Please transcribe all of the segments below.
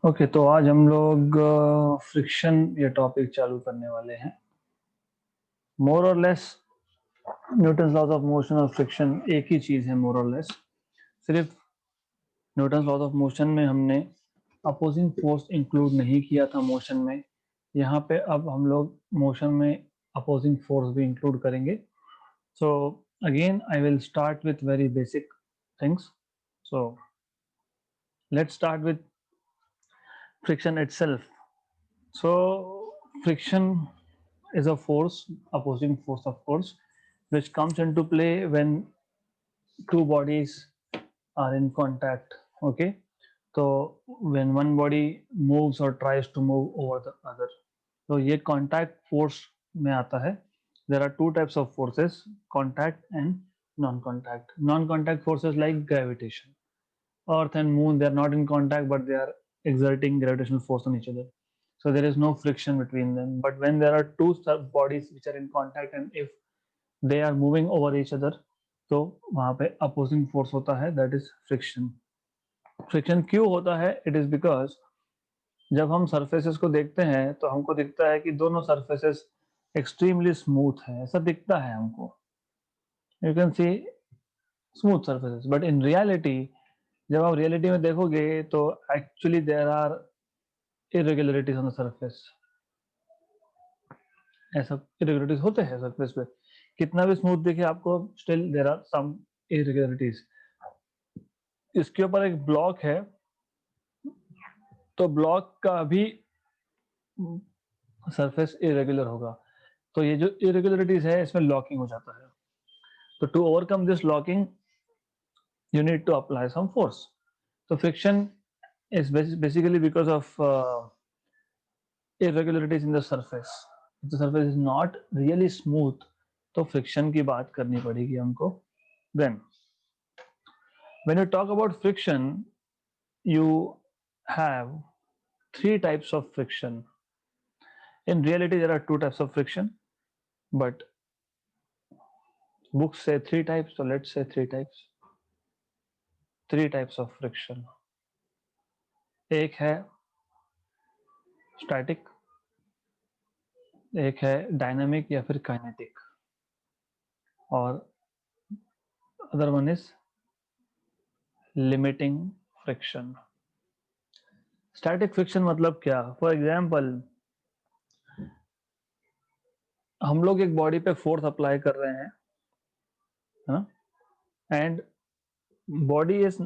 Okay, तो आज हम लोग फ्रिक्शन ये टॉपिक चालू करने वाले हैं। मोर और less Newton's laws of motion और फ्रिक्शन एक ही चीज है। मोर और लेस सिर्फ न्यूटन्स लॉज ऑफ मोशन में हमने अपोजिंग फोर्स इंक्लूड नहीं किया था मोशन में। यहाँ पे अब हम लोग मोशन में अपोजिंग फोर्स भी इंक्लूड करेंगे। So again I will start with very basic things. So let's start with friction itself. So friction is a force, opposing force of course, which comes into play when two bodies are in contact. Okay, so when one body moves or tries to move over the other, तो ये contact force में आता है. There are two types of forces: contact and non-contact. Non-contact forces like gravitation. Earth and moon, they are not in contact, but they are exerting gravitational force on each other. So there is no friction between them. But when there are two bodies which are in contact and if they are moving over each other, तो वहां पे opposing force होता है, that is friction. Friction क्यों होता है? It is because जब हम सरफेसेस को देखते हैं तो हमको दिखता है कि दोनों सरफेसेस एक्सट्रीमली स्मूथ है, ऐसा दिखता है हमको। You can see smooth surfaces, but in reality जब आप रियलिटी में देखोगे तो actually there are irregularities on the surface. ऐसा इरेगुलरिटीज होते हैं सरफेस पे, कितना भी स्मूथ दिखे आपको, still there are some irregularities. इसके ऊपर एक ब्लॉक है, तो ब्लॉक का भी सरफेस इरेगुलर होगा, तो ये जो इरेगुलरिटीज है इसमें लॉकिंग हो जाता है। तो to overcome this locking you need to apply some force. So friction is basically because of irregularities in the surface. If the surface is not really smooth, तो friction की बात करनी पड़ेगी हमको. Then when you talk about friction, you have three types of friction. In reality there are two types of friction, but books say three types, so let's say three types. Three types of friction. एक है static, एक है dynamic या फिर kinetic, और other one is limiting friction. Static friction मतलब क्या? For example, हम लोग एक बॉडी पे फोर्स अप्लाई कर रहे हैं, है ना, and body is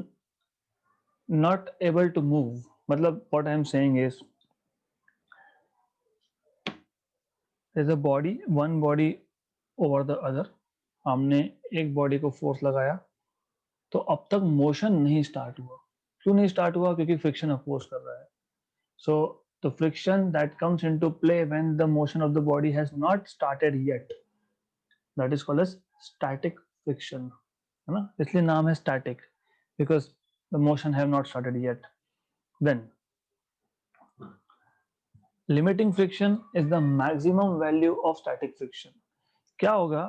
not able to move. मतलब what I am saying is there's a body, one body over the other. हमने एक बॉडी को फोर्स लगाया तो अब तक मोशन नहीं स्टार्ट हुआ। क्यों नहीं स्टार्ट हुआ? क्योंकि फ्रिक्शन अपोज कर रहा है। So the friction that comes into play when the motion of the body has not started yet, that is called as static friction, है ना, इसलिए नाम है static, because the motion have not started yet. Then limiting friction is the maximum value of static friction. क्या होगा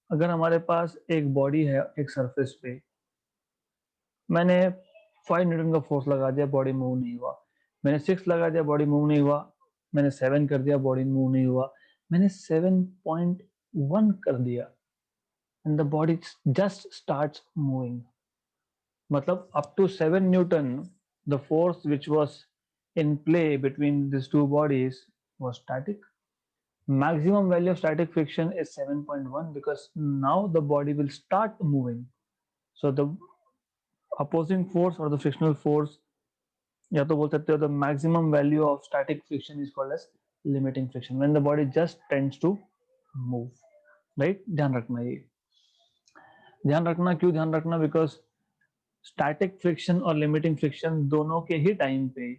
अगर हमारे पास एक बॉडी है एक सरफेस पे, मैंने 5 न्यूटन का फोर्स लगा दिया, बॉडी मूव नहीं हुआ। मैंने 6 लगा दिया, बॉडी मूव नहीं हुआ। मैंने 7 कर दिया, बॉडी मूव नहीं हुआ। मैंने 7.1 कर दिया and the body just starts moving. मतलब up to 7 newton the force which was in play between this two bodies was static. Maximum value of static friction is 7.1 because now the body will start moving. So the opposing force or the frictional force, या तो बोल सकते हो the maximum value of static friction is called as limiting friction when the body just tends to move. Right, ध्यान रखना ये। ध्यान रखना, क्यों ध्यान रखना? बिकॉज स्टैटिक फ्रिक्शन और लिमिटिंग फ्रिक्शन दोनों के ही टाइम पे,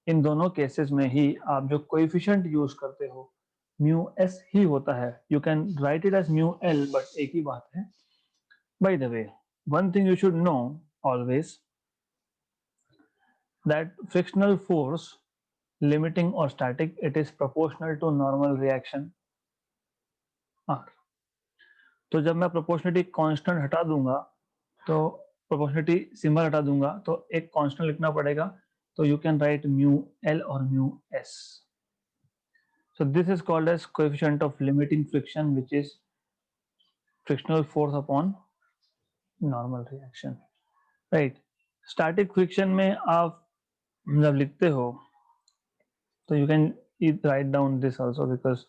इन दोनों केसेस में ही आप जो कोएफिशिएंट यूज करते हो म्यू एस ही होता है। You can write it as mu L, but एक ही बात है। By the way, one thing you should know always, that frictional force, limiting or static, it is proportional to normal reaction R. तो जब मैं प्रोपोर्शनलिटी कांस्टेंट हटा दूंगा, तो प्रोपोर्शनलिटी सिंबल हटा दूंगा, तो एक कांस्टेंट लिखना पड़ेगा तो you can write mu L or mu S. So this is called as coefficient of limiting friction, which is frictional force upon normal reaction, right? Static friction में आप जब लिखते हो तो you can write down this also, because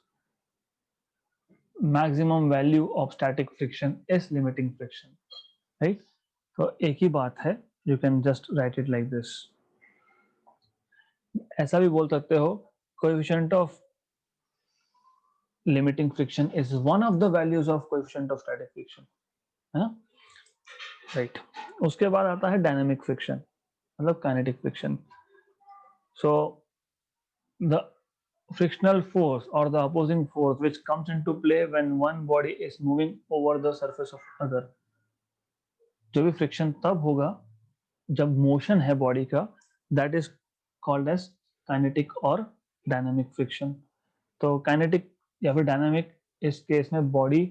maximum value of static friction is limiting friction, right? तो एक ही बात है, you can just write it like this. ऐसा भी बोल सकते हो, coefficient of limiting friction is one of the values of coefficient of static friction, है ना, right? उसके बाद आता है dynamic friction, मतलब kinetic friction. So the frictional force or the opposing force which comes into play when one body is moving over the surface of other, जो भी friction तब होगा जब मोशन है बॉडी का, that is called as kinetic और dynamic friction. तो kinetic या फिर डायनामिक, इस केस में बॉडी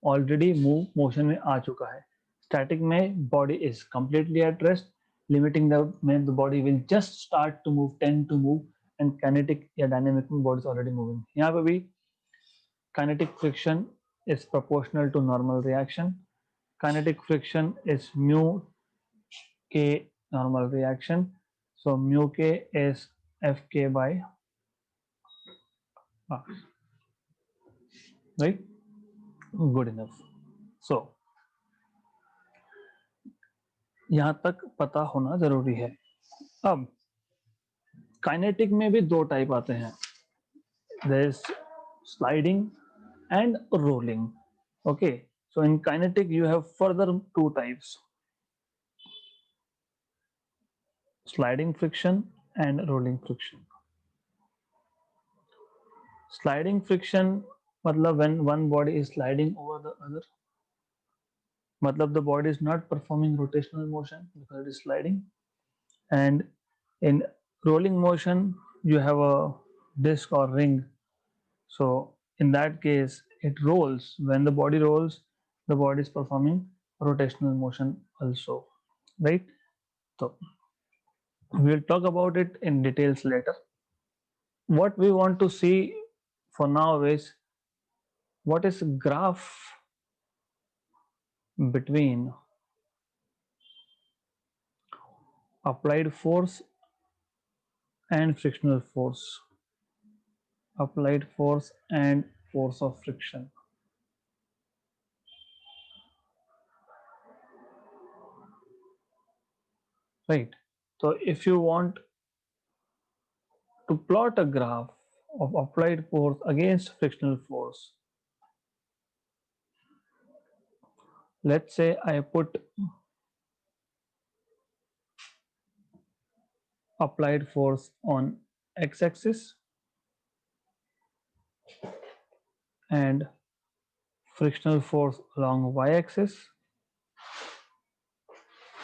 ऑलरेडी मोशन में आ चुका है. स्टैटिक में body is completely at rest, limiting में the body will just start to move, tend to move, and kinetic या डायनामिक में बॉडी इज ऑलरेडी मूविंग. यहाँ पे भी kinetic friction is proportional to normal reaction. Kinetic friction is mu k normal reaction. So mu k is Fk by R. Right? Good enough. So यहां तक पता होना जरूरी है. अब काइनेटिक में भी दो टाइप आते हैं. There is sliding and rolling. Okay. So in kinetic you have further two types: sliding friction and rolling friction. Sliding friction मतलब when one body is sliding over the other, मतलब the body is not performing rotational motion because it is sliding. And in rolling motion you have a disc or ring, so in that case it rolls. When the body rolls, the body is performing rotational motion also, right? So we'll talk about it in details later. What we want to see for now is what is graph between applied force and frictional force, applied force and force of friction. Right. So if you want to plot a graph of applied force against frictional force, let's say I put applied force on x-axis and frictional force along y-axis,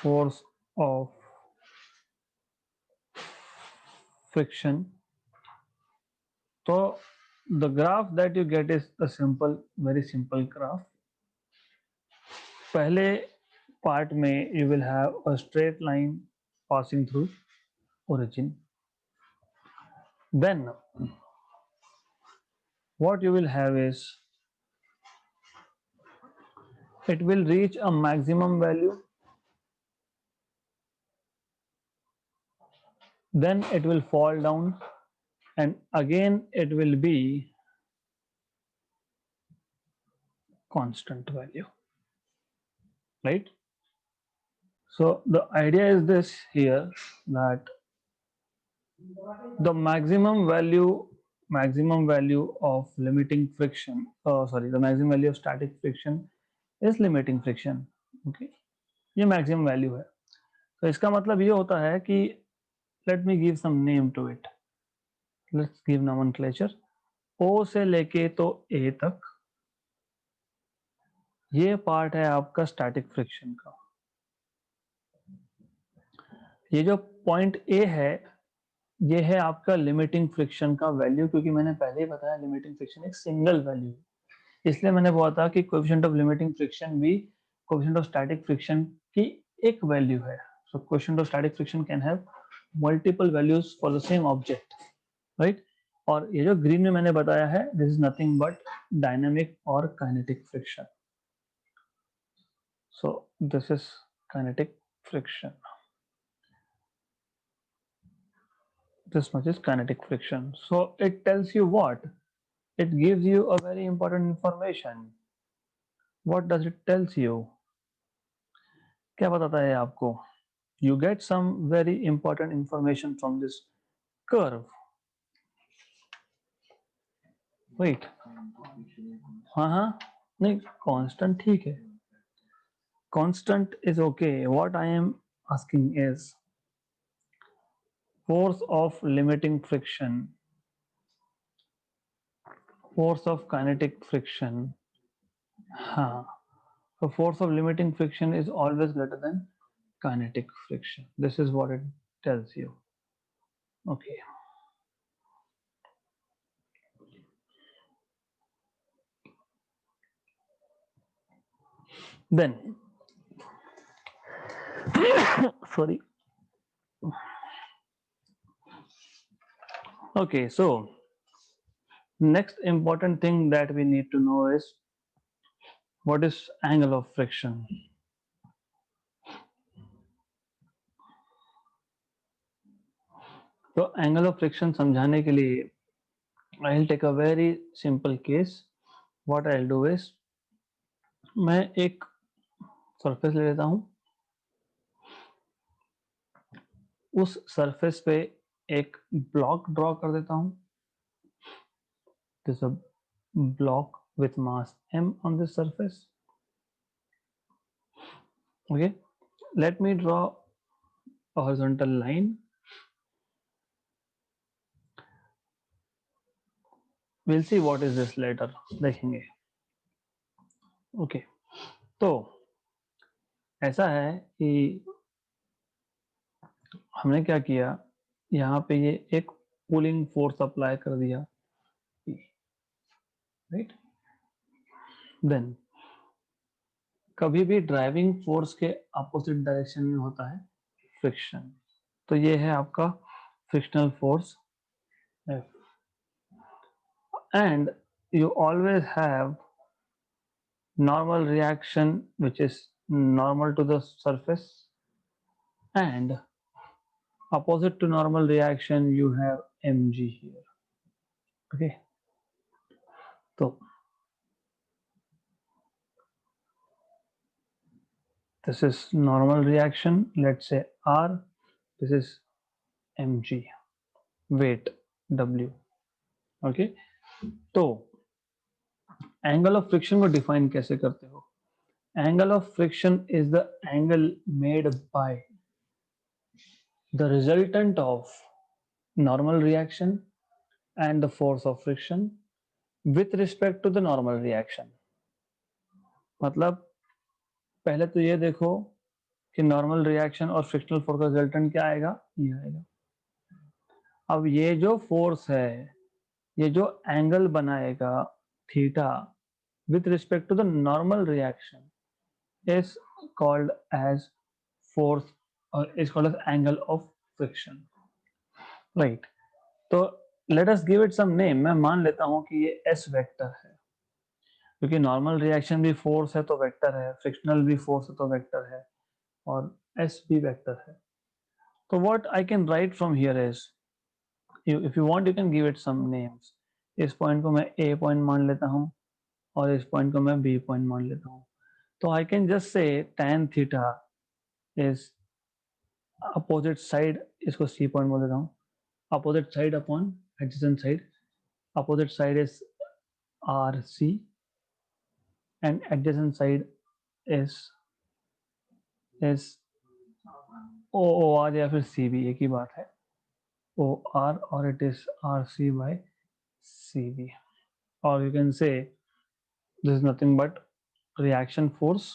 force of friction. So the graph that you get is a simple, very simple graph. पहले part में you will have a straight line passing through origin. Then what you will have is it will reach a maximum value, then it will fall down, and again it will be constant value, right? So the idea is this here, that the maximum value of limiting friction, the maximum value of static friction is limiting friction. Okay, ये maximum value है. तो इसका मतलब ये होता है कि let me give some name to it. Let's give nomenclature. O से लेके तो A तक ये पार्ट है आपका स्टैटिक फ्रिक्शन का. ये जो पॉइंट A है ये है आपका लिमिटिंग फ्रिक्शन का वैल्यू, क्योंकि मैंने पहले ही बताया लिमिटिंग फ्रिक्शन एक सिंगल वैल्यू है, इसलिए मैंने बोला था कि कोएफिशिएंट ऑफ लिमिटिंग फ्रिक्शन भी कोएफिशिएंट ऑफ स्टैटिक फ्रिक्शन की एक वैल्यू है. So coefficient of static friction can have multiple values for the same object, right. और ये जो ग्रीन में मैंने बताया है, this is nothing but dynamic और kinetic friction. So this is kinetic friction. This much is kinetic friction. So it tells you what? It gives you a very important information. What does it tells you? क्या बताता है आपको? You get some very important information from this curve. Wait. हाँ, नहीं, constant ठीक है. Constant is okay. What I am asking is force of limiting friction, force of kinetic friction. हाँ. So force of limiting friction is always greater than kinetic friction. This is what it tells you. Okay. Then, sorry. Okay, so next important thing that we need to know is what is angle of friction. तो angle of friction समझाने के लिए I'll take a very simple case. What I'll do is मैं एक surface ले लेता हूँ, उस सरफेस पे एक ब्लॉक ड्रॉ कर देता हूँ. There's a block with mass m on this surface. Okay, let me draw a horizontal line. We'll see what is this later, देखेंगे. Okay, तो ऐसा है कि हमने क्या किया, यहाँ पे ये एक पुलिंग फोर्स अप्लाई कर दिया, राइट. देन कभी भी ड्राइविंग फोर्स के अपोजिट डायरेक्शन में होता है फ्रिक्शन. तो ये है आपका frictional force F. And you always have normal reaction which is normal to the surface, and opposite to normal reaction you have mg here. Okay, so this is normal reaction, let's say r, this is mg, weight w. Okay, तो angle of friction को define कैसे करते हो? Angle of friction is the angle made by the resultant of normal reaction and the force of friction with respect to the normal reaction. मतलब पहले तो ये देखो कि नॉर्मल रिएक्शन और फ्रिक्शनल फोर्स का रिजल्टेंट क्या आएगा, ये आएगा. अब ये जो फोर्स है, ये जो एंगल बनाएगा theta with respect to the normal reaction is called as force or is called as angle of friction, right. तो let us give it some name. मैं मान लेता हूं कि ये s वेक्टर है, क्योंकि नॉर्मल रिएक्शन भी फोर्स है तो वेक्टर है, फ्रिक्शनल भी फोर्स है तो वेक्टर है, और s भी वेक्टर है. तो what I can write from here is, if you want you can give it some names. इस पॉइंट को मैं a पॉइंट मान लेता हूँ और इस पॉइंट को मैं b पॉइंट मान लेता हूँ. तो I can just say tan theta is opposite side, इसको c पॉइंट बोल देता हूँ, opposite side upon adjacent side. Opposite side is rc and adjacent side is OR या फिर CB, एक ही बात है, OR, और it is RC by CB, or you can say this is nothing but reaction force.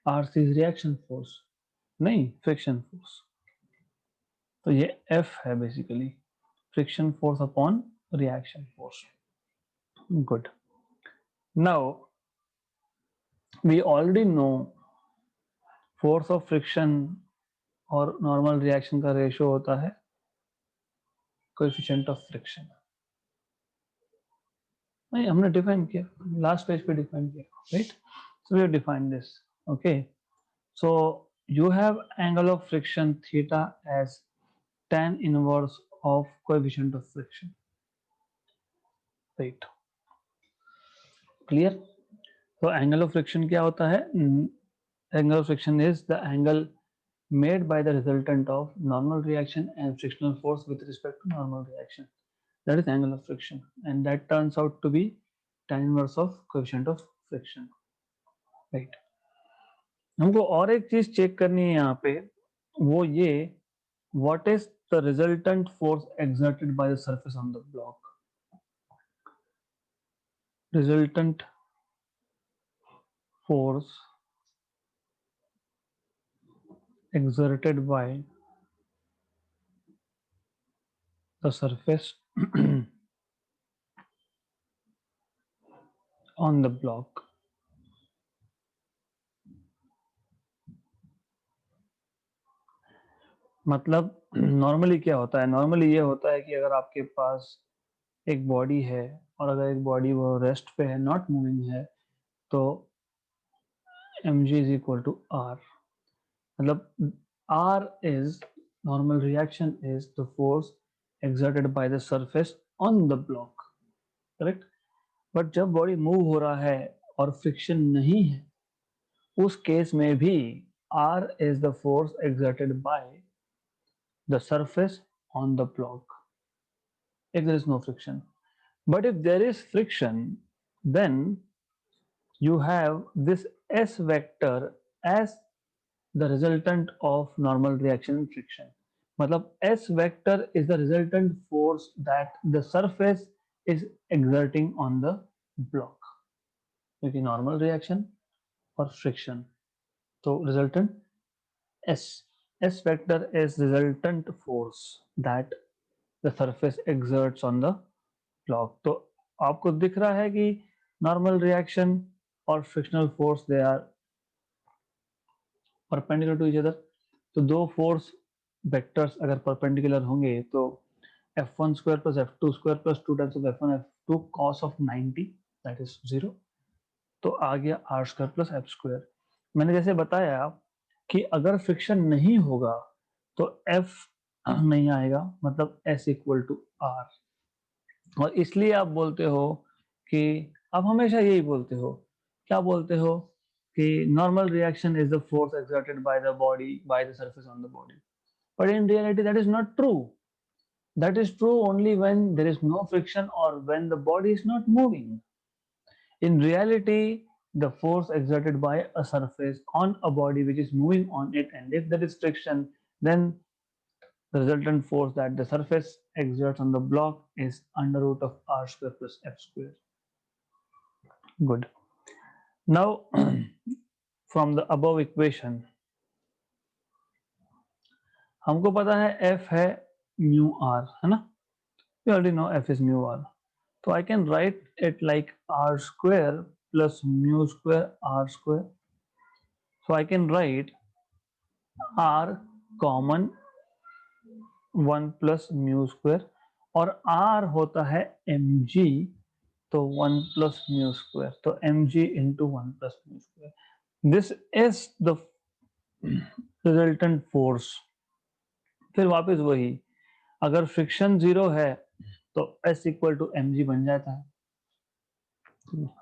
RC is reaction force, नहीं friction force. तो ये F है basically, friction force upon reaction force. Good. Now we already know force of friction और normal reaction का ratio होता है coefficient of friction. नहीं, हमने डिफाइन किया, लास्ट पेज पे डिफाइन किया, right? So we have defined this, okay. So you have angle of friction theta as tan inverse of coefficient of friction, right? Clear? So angle of friction क्या होता है? Angle of friction is the angle made by the resultant of normal reaction and frictional force with respect to normal reaction. That is angle of friction, and that turns out to be tan inverse of coefficient of friction, right? हमको और एक चीज check करनी है यहाँ पे, वो ये, what is the resultant force exerted by the surface on the block? Resultant force exerted by the surface on the block. मतलब नॉर्मली क्या होता है? नॉर्मली ये होता है कि अगर आपके पास एक बॉडी है और अगर एक बॉडी वो रेस्ट पे है, नॉट मूविंग है, तो mg is equal to r. मतलब r is, normal reaction is the force exerted by the surface on the block, correct? But जब बॉडी मूव हो रहा है और फ्रिक्शन नहीं है, उस केस में भी r is the force exerted by the surface on the block if there is no friction. But if there is friction, then you have this s vector as the resultant of normal reaction and friction. मतलब s vector is the resultant force that the surface is exerting on the block, क्योंकि normal reaction और friction, तो resultant s vector is resultant force that the surface exerts on the block. तो आपको दिख रहा है कि normal reaction और frictional force they are perpendicular to each other. तो दो फोर्स वेक्टर्स अगर परपेंडिकुलर होंगे तो f1 square plus f2 square plus 2 times of f1 f2 cos of 90 that is 0, तो आ गया r square plus f square. मैंने जैसे बताया कि अगर फ्रिक्शन नहीं होगा तो f नहीं आएगा, मतलब s इक्वल टू r, और इसलिए आप बोलते हो कि आप हमेशा यही बोलते हो, क्या बोलते हो कि normal reaction is the force exerted by the body by the surface on the body. But in reality that is not true. That is true only when there is no friction or when the body is not moving. In reality, the force exerted by a surface on a body which is moving on it, and if there is friction, then the resultant force that the surface exerts on the block is under root of r square plus f square. Good. Now, from the above equation, हमको पता है f है mu r, है ना? We already know f is mu r. So I can write it like r square plus mu square r square. So I can write r common 1 plus mu square, और r होता है mg, तो 1 plus mu square, तो mg into 1 plus mu square. This is the resultant force. फिर वापस वही, अगर friction 0 है तो s इक्वल टू mg बन जाता है,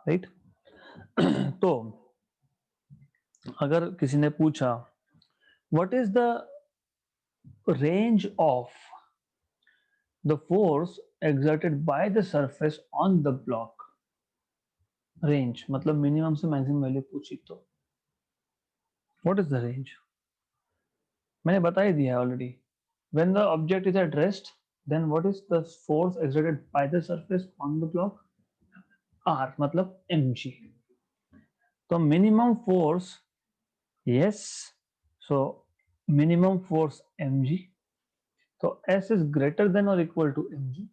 राइट? तो अगर किसी ने पूछा what is the range of the force exerted by the surface on the block, range मतलब मिनिमम से मैक्सिमम वैल्यू पूछी तो what is the range? मैंने बता ही दिया already. when the object is at rest, then what is the force exerted by the surface on the block? r मतलब mg. तो minimum force, yes, so minimum force mg, so s is greater than or equal to mg,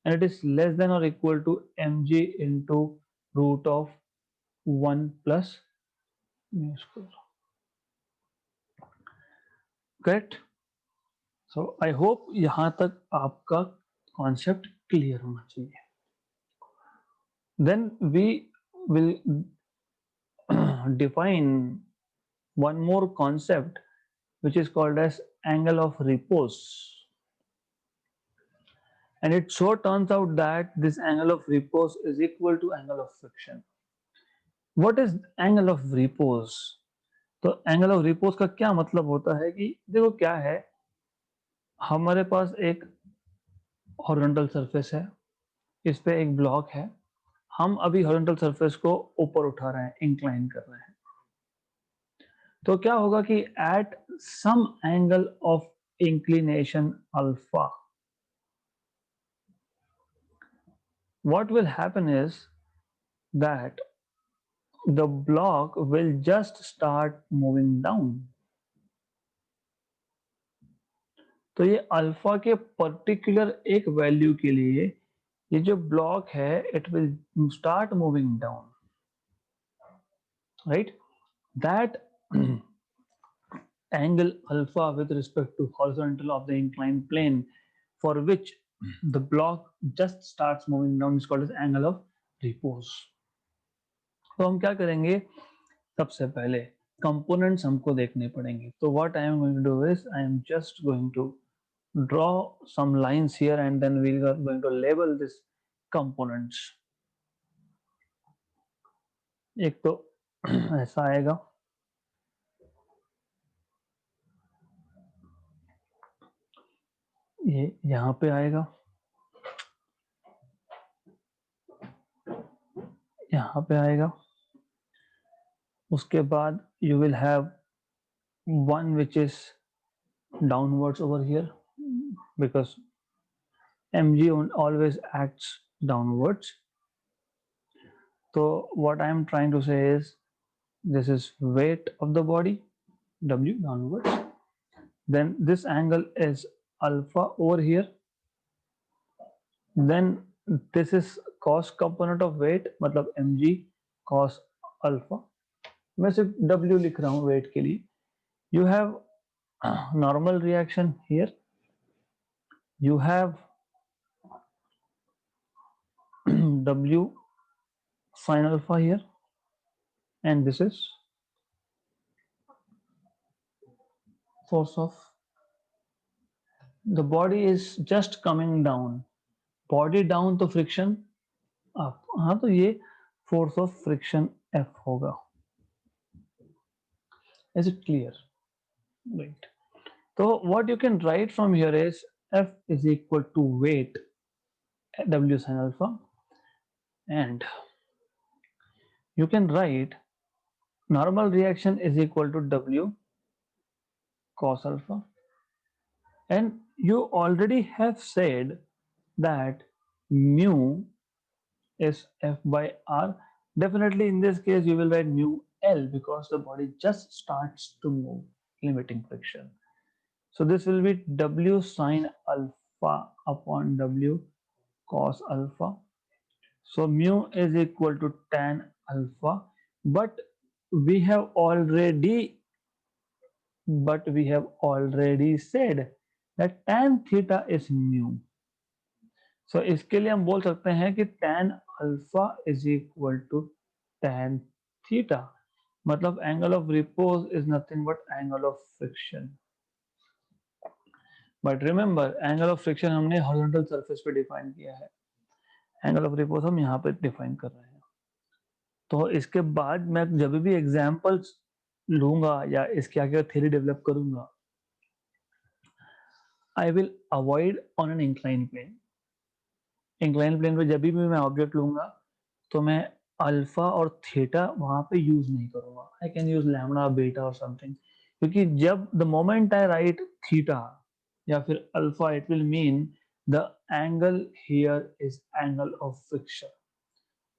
and it is less than or equal to mg into root of 1 plus mu square. Correct? So I hope यहाँ तक आपका concept clear होना चाहिए. Then we will define one more concept which is called as angle of repose. And it so turns out that this angle of repose is equal to angle of friction. What is angle of repose? तो angle of repose का क्या मतलब होता है कि देखो क्या है, हमारे पास एक हॉरिजॉन्टल सरफेस है, इस पे एक ब्लॉक है, हम अभी हॉरिजॉन्टल सरफेस को ऊपर उठा रहे हैं, इंक्लाइन कर रहे हैं. तो क्या होगा कि at some angle of inclination alpha, what will happen is that the block will just start moving down. तो ये अल्फा के पर्टिकुलर एक वैल्यू के लिए ये जो ब्लॉक है it will start moving down, right? That angle alpha with respect to horizontal of the inclined plane for which the block just starts moving down is called as angle of repose. तो हम क्या करेंगे, सबसे पहले components हमको देखने पड़ेंगे. तो what I am going to do is I am just going to draw some lines here and then we are going to label this components. एक तो ऐसा आएगा, ये यहाँ पे आएगा, यहाँ पे आएगा, उसके बाद you will have one which is downwards over here because mg always acts downwards. So what I am trying to say is this is weight of the body, w downwards, then this angle is alpha over here, then this is cos component of weight मतलब mg cos alpha. मैं सिर्फ w लिख रहा हूँ weight के लिए. You have normal reaction here, you have w sin alpha here, and this is force of the body is just coming down, body down तो friction up. हाँ, तो ये force of friction F होगा. Is it clear? Right. So what you can write from here is F is equal to weight W sin alpha, and you can write normal reaction is equal to W cos alpha, and you already have said that mu is F by R. Definitely in this case you will write mu L because the body just starts to move, limiting friction. So this will be W sin alpha upon W cos alpha. So mu is equal to tan alpha, but we have already said that tan theta is mu. So इसके लिए हम बोल सकते हैं कि tan alpha is equal to tan theta. मतलब angle of repose is nothing but angle of friction. But remember angle of friction हमने horizontal surface पे define किया है, angle of repose हम यहाँ पे define कर रहे हैं. तो इसके बाद मैं जब भी एग्जाम्पल्स लूंगा या इसके आगे थ्योरी डेवलप करूंगा, I will avoid on an incline plane. Incline plane पे जब भी मैं ऑब्जेक्ट लूंगा तो मैं अल्फा और थीटा वहां पे यूज नहीं करूंगा. I can use lambda beta और समथिंग, क्योंकि जब the moment I right theta या फिर alpha it will mean the angle here is angle of friction.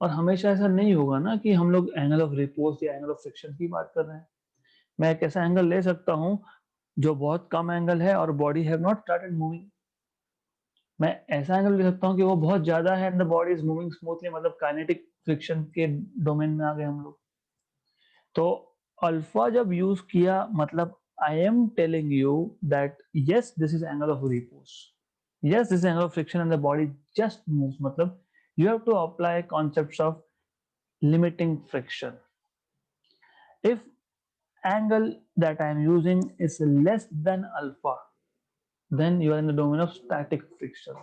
और हमेशा ऐसा नहीं होगा ना कि हम लोग एंगल ऑफ रिपोज या एंगल ऑफ फ्रिक्शन की बात कर रहे हैं. मैं एक ऐसा एंगल ले सकता हूं जो बहुत कम एंगल है और body have not started moving. मैं ऐसा एंगल ले सकता हूं कि वो बहुत ज्यादा है and the body is moving smoothly, मतलब काइनेटिक फ्रिक्शन के डोमेन में आ गए हम लोग. तो अल्फा जब यूज किया मतलब I am telling you that yes, this is angle of repose. Yes, this is angle of friction and the body just moves. Matlab, you have to apply concepts of limiting friction. If angle that I am using is less than alpha, then you are in the domain of static friction.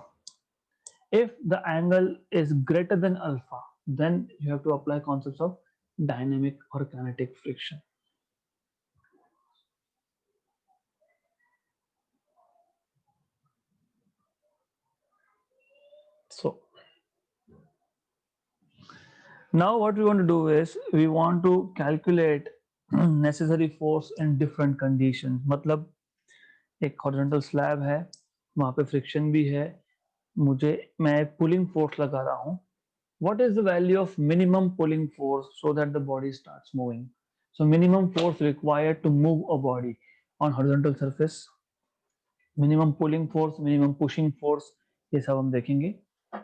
If the angle is greater than alpha, then you have to apply concepts of dynamic or kinetic friction. So now what we want to do is we want to calculate necessary force in different conditions. मतलब एक horizontal slab है, वहां पे friction भी है, मुझे मैं pulling force लगा रहा हूँ. What is the value of minimum pulling force so that the body starts moving? So minimum force required to move a body on horizontal surface, minimum pulling force, minimum pushing force, ये सब हम देखेंगे.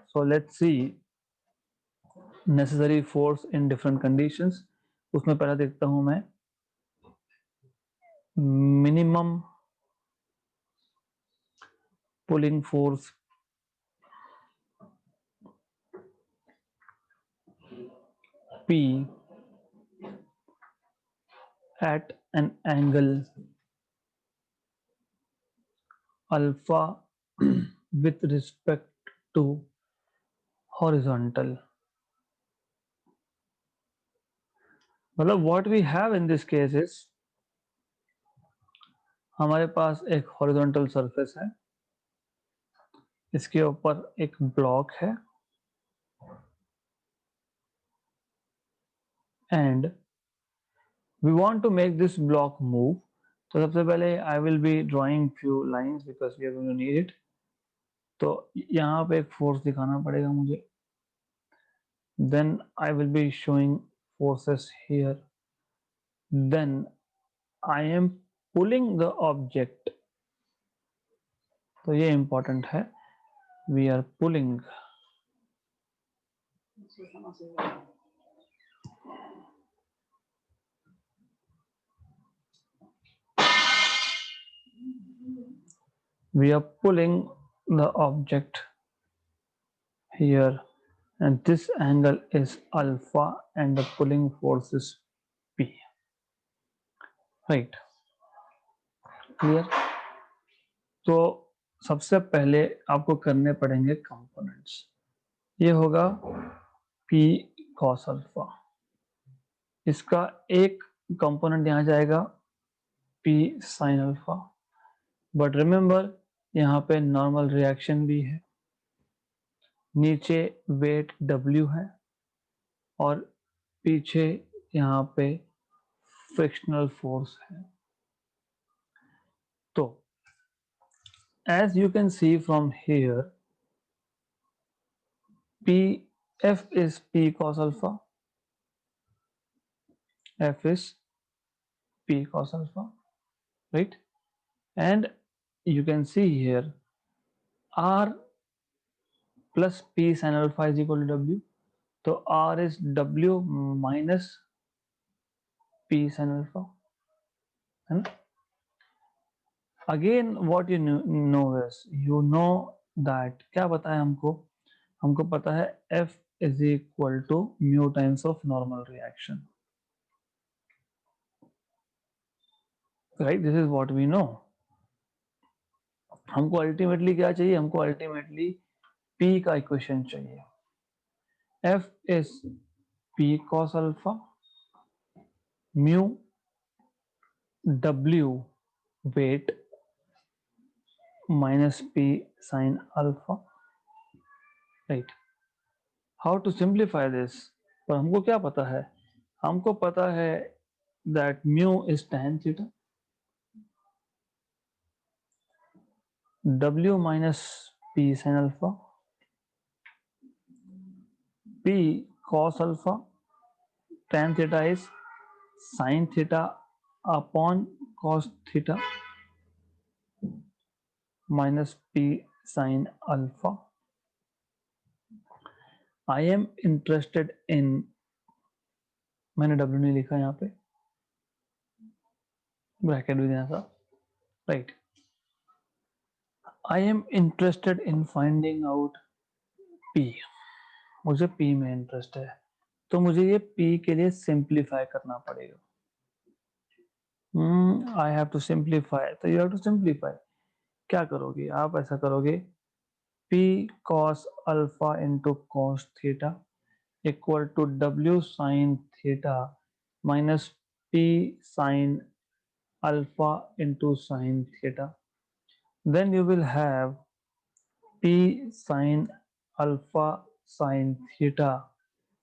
So let's see necessary force in different conditions. उसमें पहला देखता हूं मैं minimum pulling force P at an angle alpha with respect to horizontal. मतलब what we have in this case is हमारे पास एक हॉरिजॉन्टल सरफेस है, इसके ऊपर एक ब्लॉक है and we want to make this block move. तो सबसे पहले I will be drawing few lines because we are going to need it. तो यहाँ पे एक फोर्स दिखाना पड़ेगा मुझे. Then I will be showing forces here. Then I am pulling the object. तो ये important है. We are pulling. We are pulling the object here, and this angle is alpha and the pulling force is P. Right. Clear? तो सबसे पहले आपको करने पड़ेंगे components. ये होगा P cos अल्फा. इसका एक कंपोनेंट यहाँ जाएगा P sin alpha. But remember यहाँ पे नॉर्मल रिएक्शन भी है, नीचे वेट W है और पीछे यहाँ पे फ्रिक्शनल फोर्स है. तो as you can see from here, F is P cos alpha, F is P cos alpha, right? And you can see here R plus P sin alpha is equal to W. So R is W minus P sin alpha. And again what you know is, you know that क्या पता है हमको? हमको पता है F is equal to mu times of normal reaction. Right? This is what we know. हमको ultimately क्या चाहिए? हमको अल्टीमेटली P का इक्वेशन चाहिए. F is P cos alpha mu W weight minus P sin alpha. Right. How to simplify this? पर हमको क्या पता है? हमको पता है that mu is tan theta, W minus P sin alpha, P cos alpha, tan theta is sin theta upon cos theta minus P sin alpha. I am interested in, मैंने W नहीं लिखा यहाँ पे, ब्रैकेट भी देना था, right. I am interested in finding out P, मुझे P में इंटरेस्ट है, तो मुझे ये पी के लिए सिंप्लीफाई करना पड़ेगा। आई हैव टू सिंप्लीफाई, तो यू हैव टू सिंप्लीफाई। क्या करोगे आप, ऐसा करोगे p cos alpha into cos theta equal to w sin theta minus p sin alpha into sin theta. Then you will have p sin alpha sin theta,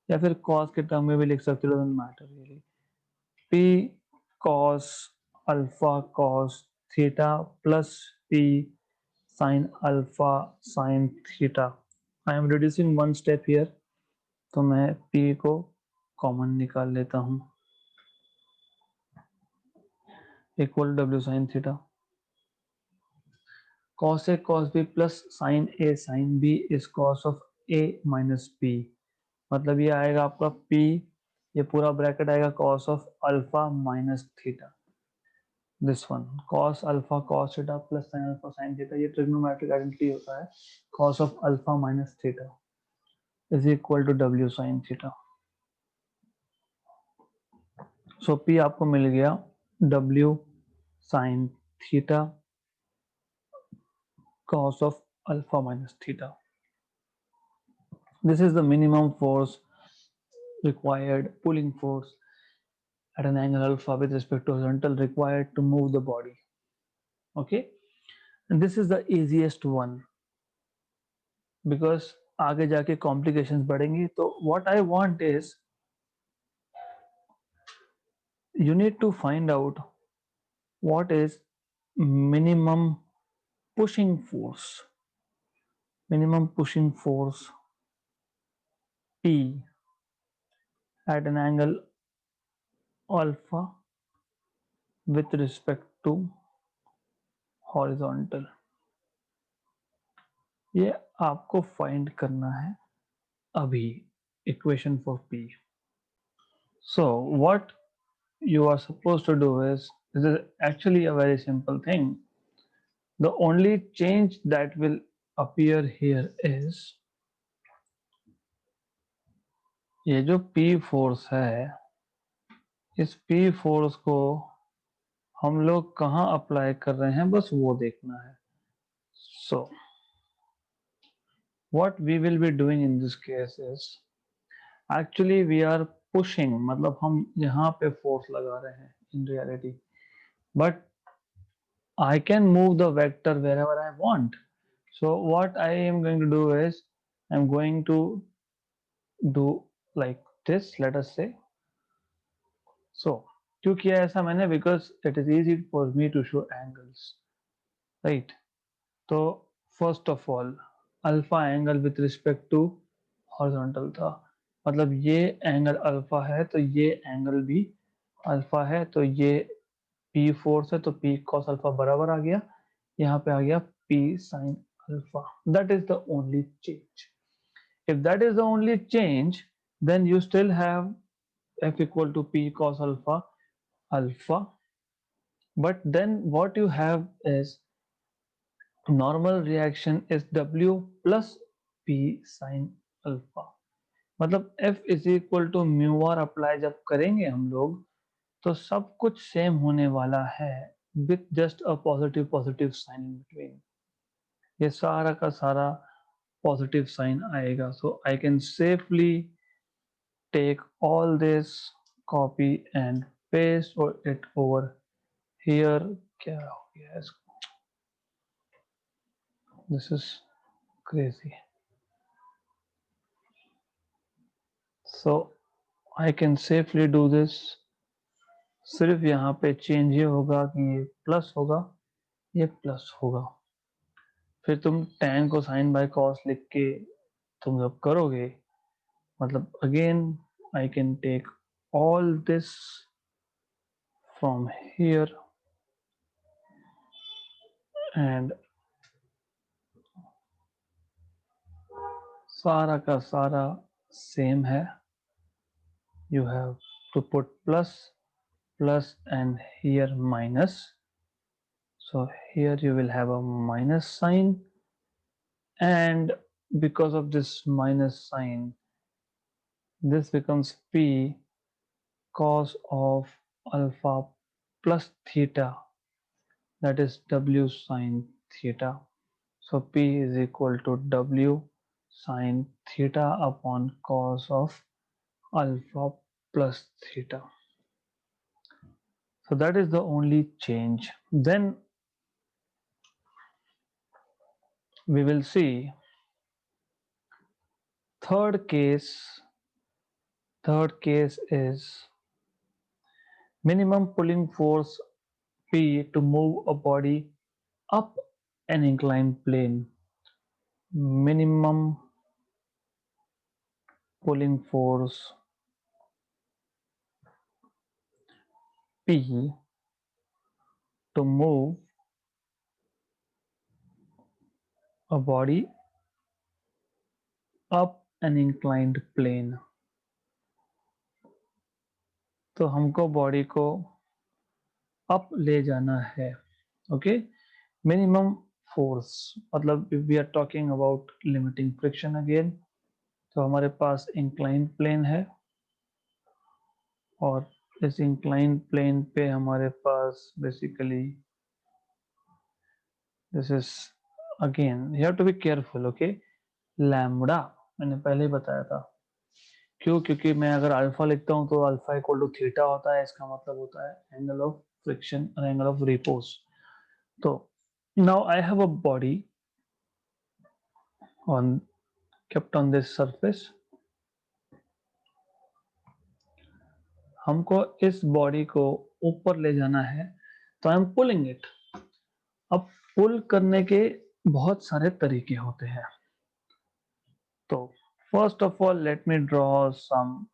या फिर cos के term में भी लिख सकते हो, doesn't matter really. p cos alpha cos theta plus p sin alpha sin theta. I am reducing one step here, तो मैं p को कॉमन निकाल लेता हूं, equal w sin theta. cos a cos b plus sin a sin b is cos of a minus b, मतलब ये आएगा आपका p, ये पूरा ब्रैकेट आएगा cos of alpha minus theta. This one cos alpha cos theta plus sin alpha sin theta, ये trigonometric identity होता है। cos of alpha minus theta is equal to w sin theta. So p आपको मिल गया w sin theta cos of alpha minus theta. This is the minimum force required, pulling force at an angle alpha with respect to horizontal required to move the body. Okay, and this is the easiest one because आगे जाके complications बढ़ेंगी। तो what I want is you need to find out what is minimum pushing force, minimum pushing force P at an angle alpha with respect to horizontal। ये आपको find करना है अभी, equation for p। So what you are supposed to do is, this is actually a very simple thing. The only change that will appear here is ये जो p force है, इस p force को हम लोग कहाँ अप्लाई कर रहे हैं बस वो देखना है। So what we will be doing in this case is actually we are pushing, मतलब हम यहाँ पे फोर्स लगा रहे हैं in reality, but I can move the vector wherever I want. So what I am going to do is I'm going to do like this, let us say. So क्यों किया ऐसा मैंने, because it is easy for me to show angles, right? तो first of all alpha angle with respect to horizontal था, मतलब ये angle alpha है तो ये एंगल भी अल्फा है, तो ये P फोर्स है तो P cos अल्फा बराबर आ गया, यहाँ पे आ गया P sin alpha. That is the only change. If that is the only change, then you still have f equal to P cos alpha alpha, but then what you have is normal reaction is W plus P sin alpha, मतलब f is equal to mu r apply जब करेंगे हम लोग तो सब कुछ same होने वाला है with just a positive sign in between। ये सारा का सारा पॉजिटिव साइन आएगा, so I can safely take all this, copy and paste it over here। क्या हो गया इसको, this is crazy। So I can safely do this। सिर्फ यहाँ पे चेंज ये होगा कि ये प्लस होगा, ये प्लस होगा, फिर तुम tan को sin बाय cos लिख के तुम जब करोगे, मतलब again I can take all this from here and सारा का सारा सेम है, you have to put plus plus and here minus. So here you will have a minus sign, and because of this minus sign, this becomes P cos of alpha plus theta, that is W sine theta. So P is equal to W sine theta upon cos of alpha plus theta. So that is the only change. Then we will see third case. Third case is minimum pulling force P to move a body up an inclined plane. Minimum pulling force P to move a body up an inclined plane. तो हमको body को up ले जाना है. Okay, minimum force मतलब we are talking about limiting friction again. तो हमारे पास inclined plane है और इस इंक्लाइंड प्लेन पे हमारे पास basically this is again you have to be careful. Okay, lambda मैंने पहले ही बताया था. क्यों? क्योंकि मैं अगर अल्फा लिखता हूं तो अल्फा इक्वल टू थीटा होता है. इसका मतलब होता है एंगल ऑफ फ्रिक्शन और एंगल ऑफ रिपोज. तो now I have a body on kept on this surface. हमको इस बॉडी को ऊपर ले जाना है, तो आई एम पुलिंग इट. अब पुल करने के बहुत सारे तरीके होते हैं. तो first of all let me draw some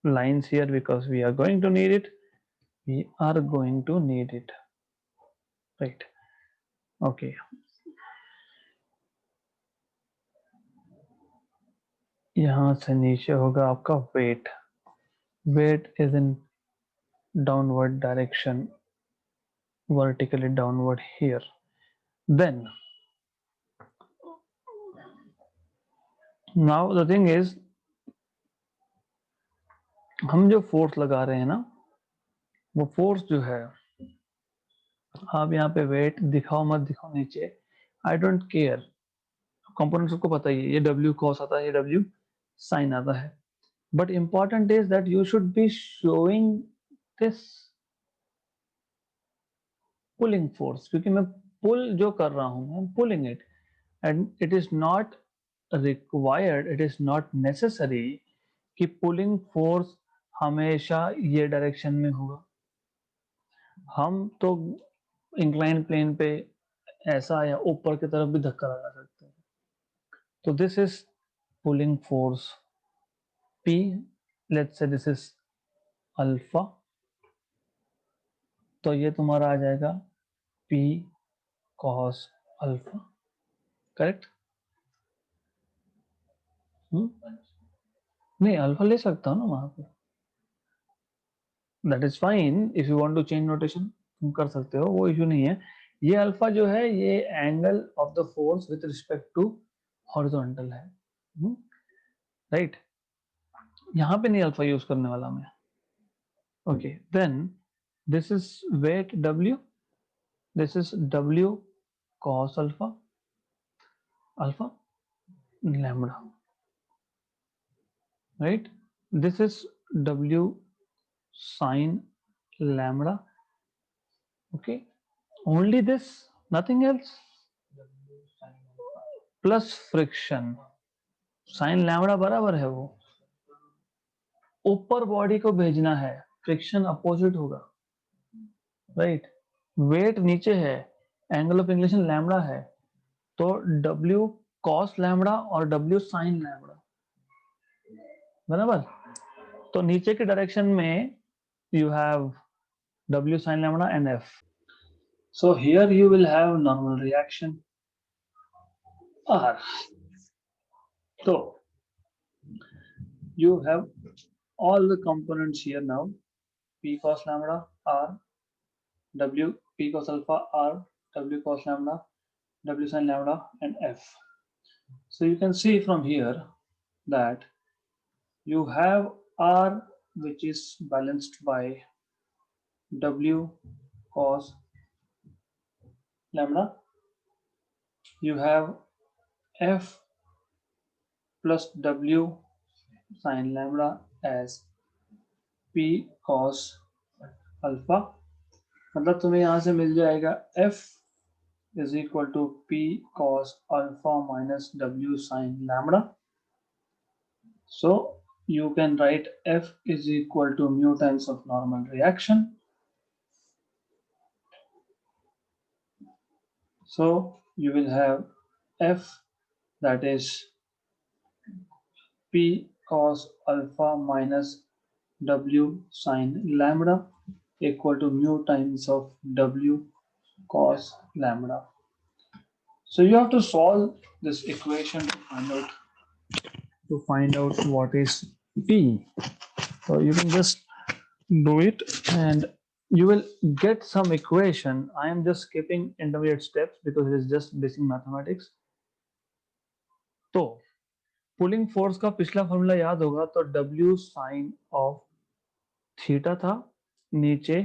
lines here because we are going to need it. We are going to need it, right? Okay, यहाँ से नीचे होगा आपका weight. Weight is in downward direction, vertically downward here. Then now the thing is, हम जो force लगा रहे हैं ना, वो फोर्स जो है, आप यहाँ पे वेट दिखाओ मत दिखाओ नीचे, आई डोंट केयर. कंपोनेंट्स को पता ही है, ये W cos आता है, ये W sin आता है. But important is that you should be showing this pulling force, क्योंकि मैं पुल जो कर रहा हूँ, I am pulling it, and it is not required, it is not necessary कि पुलिंग फोर्स हमेशा ये डायरेक्शन में होगा. हम तो इंक्लाइन प्लेन पे ऐसा या ऊपर की तरफ भी धक्का लगा सकते हैं. तो this is pulling force P. Let's say this is alpha. तो ये तुम्हारा आ जाएगा P cos अल्फा. करेक्ट? नहीं, अल्फा ले सकता हूँ ना वहां पे. That is fine. If you want to change notation तुम कर सकते हो, वो इशू नहीं है. ये अल्फा जो है ये angle of the force with respect to horizontal है. राइट? यहाँ पे नहीं अल्फा यूज करने वाला मैं. Okay, then this is weight W. This is W cos alpha, alpha lambda. Right? This is W sin lambda. Okay, only this, nothing else. Plus friction. Sine lambda बराबर है वो, ऊपर बॉडी को भेजना है, फ्रिक्शन अपोजिट होगा. Right? Weight नीचे है, एंगल ऑफ इंक्लिनेशन लैम्बडा है, तो W cos लैम्बडा और W sin लैम्बडा बराबर. तो नीचे के डायरेक्शन में you have W sin lambda and F. So here you will have normal reaction R. So you have all the components here now. P cos lambda R, W P cos alpha R, W cos lambda, W sin lambda, and F. So you can see from here that you have R which is balanced by W cos lambda. You have F plus W sin lambda as P cos alpha. मतलब तुम्हें यहाँ से मिल जाएगा F is equal to P cos alpha minus W sin lambda. So you can write F is equal to mu times of normal reaction. So you will have F, that is P cos alpha minus W sin lambda, equal to mu times of W cos lambda. So you have to solve this equation to find out what is P. So you can just do it and you will get some equation. I am just skipping intermediate steps because it is just basic mathematics. तो pulling force का पिछला formula याद होगा तो W sign of theta था, नीचे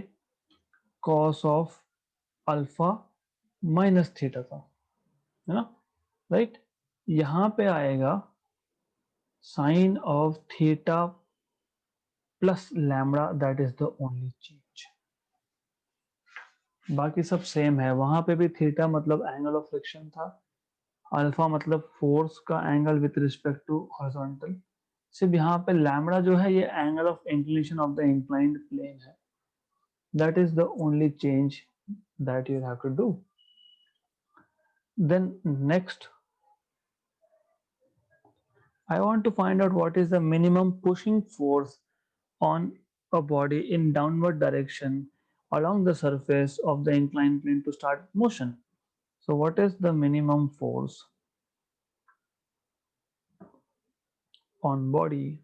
cos of alpha minus theta था, है ना, राइट। यहां पे आएगा sine of theta plus lambda, that is the only change, बाकी सब सेम है। वहां पे भी थीटा मतलब एंगल ऑफ फ्रिक्शन था, अल्फा मतलब फोर्स का angle with respect to horizontal, सिर्फ यहाँ पे लैम्बडा जो है ये angle of inclination of the inclined plane है। That is the only change that you have to do. Then next I want to find out what is the minimum pushing force on a body in downward direction along the surface of the inclined plane to start motion. So what is the minimum force on body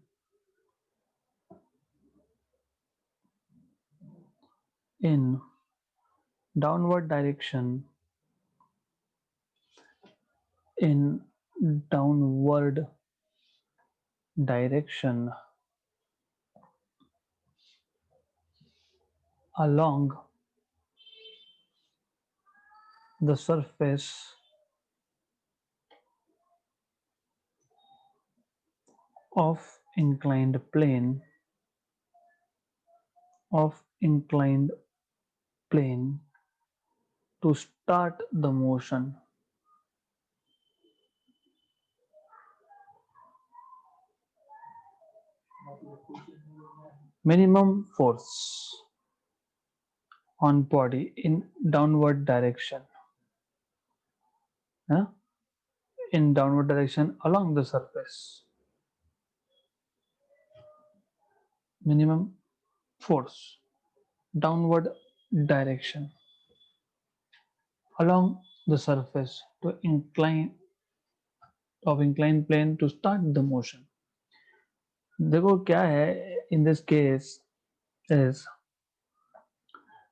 in downward direction along the surface of inclined plane to start the motion. Minimum force on body in downward direction, in downward direction along the surface. Minimum force downward direction along the surface to inclined plane to start the motion. देखो क्या है in this case is,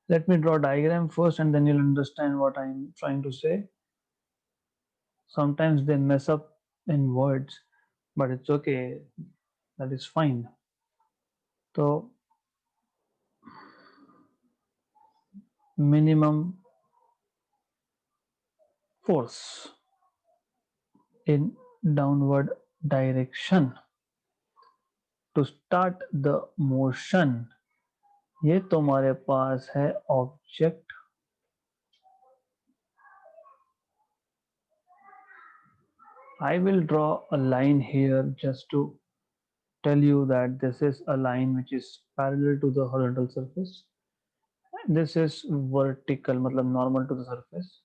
let me draw a diagram first and then you'll understand what I'm trying to say. Sometimes they mess up in words, but it's okay, that is fine. So minimum force in downward direction to start the motion, ये तुम्हारे पास है object, I will draw a line here just to tell you that this is a line which is parallel to the horizontal surface. This is vertical, मतलब normal to the surface.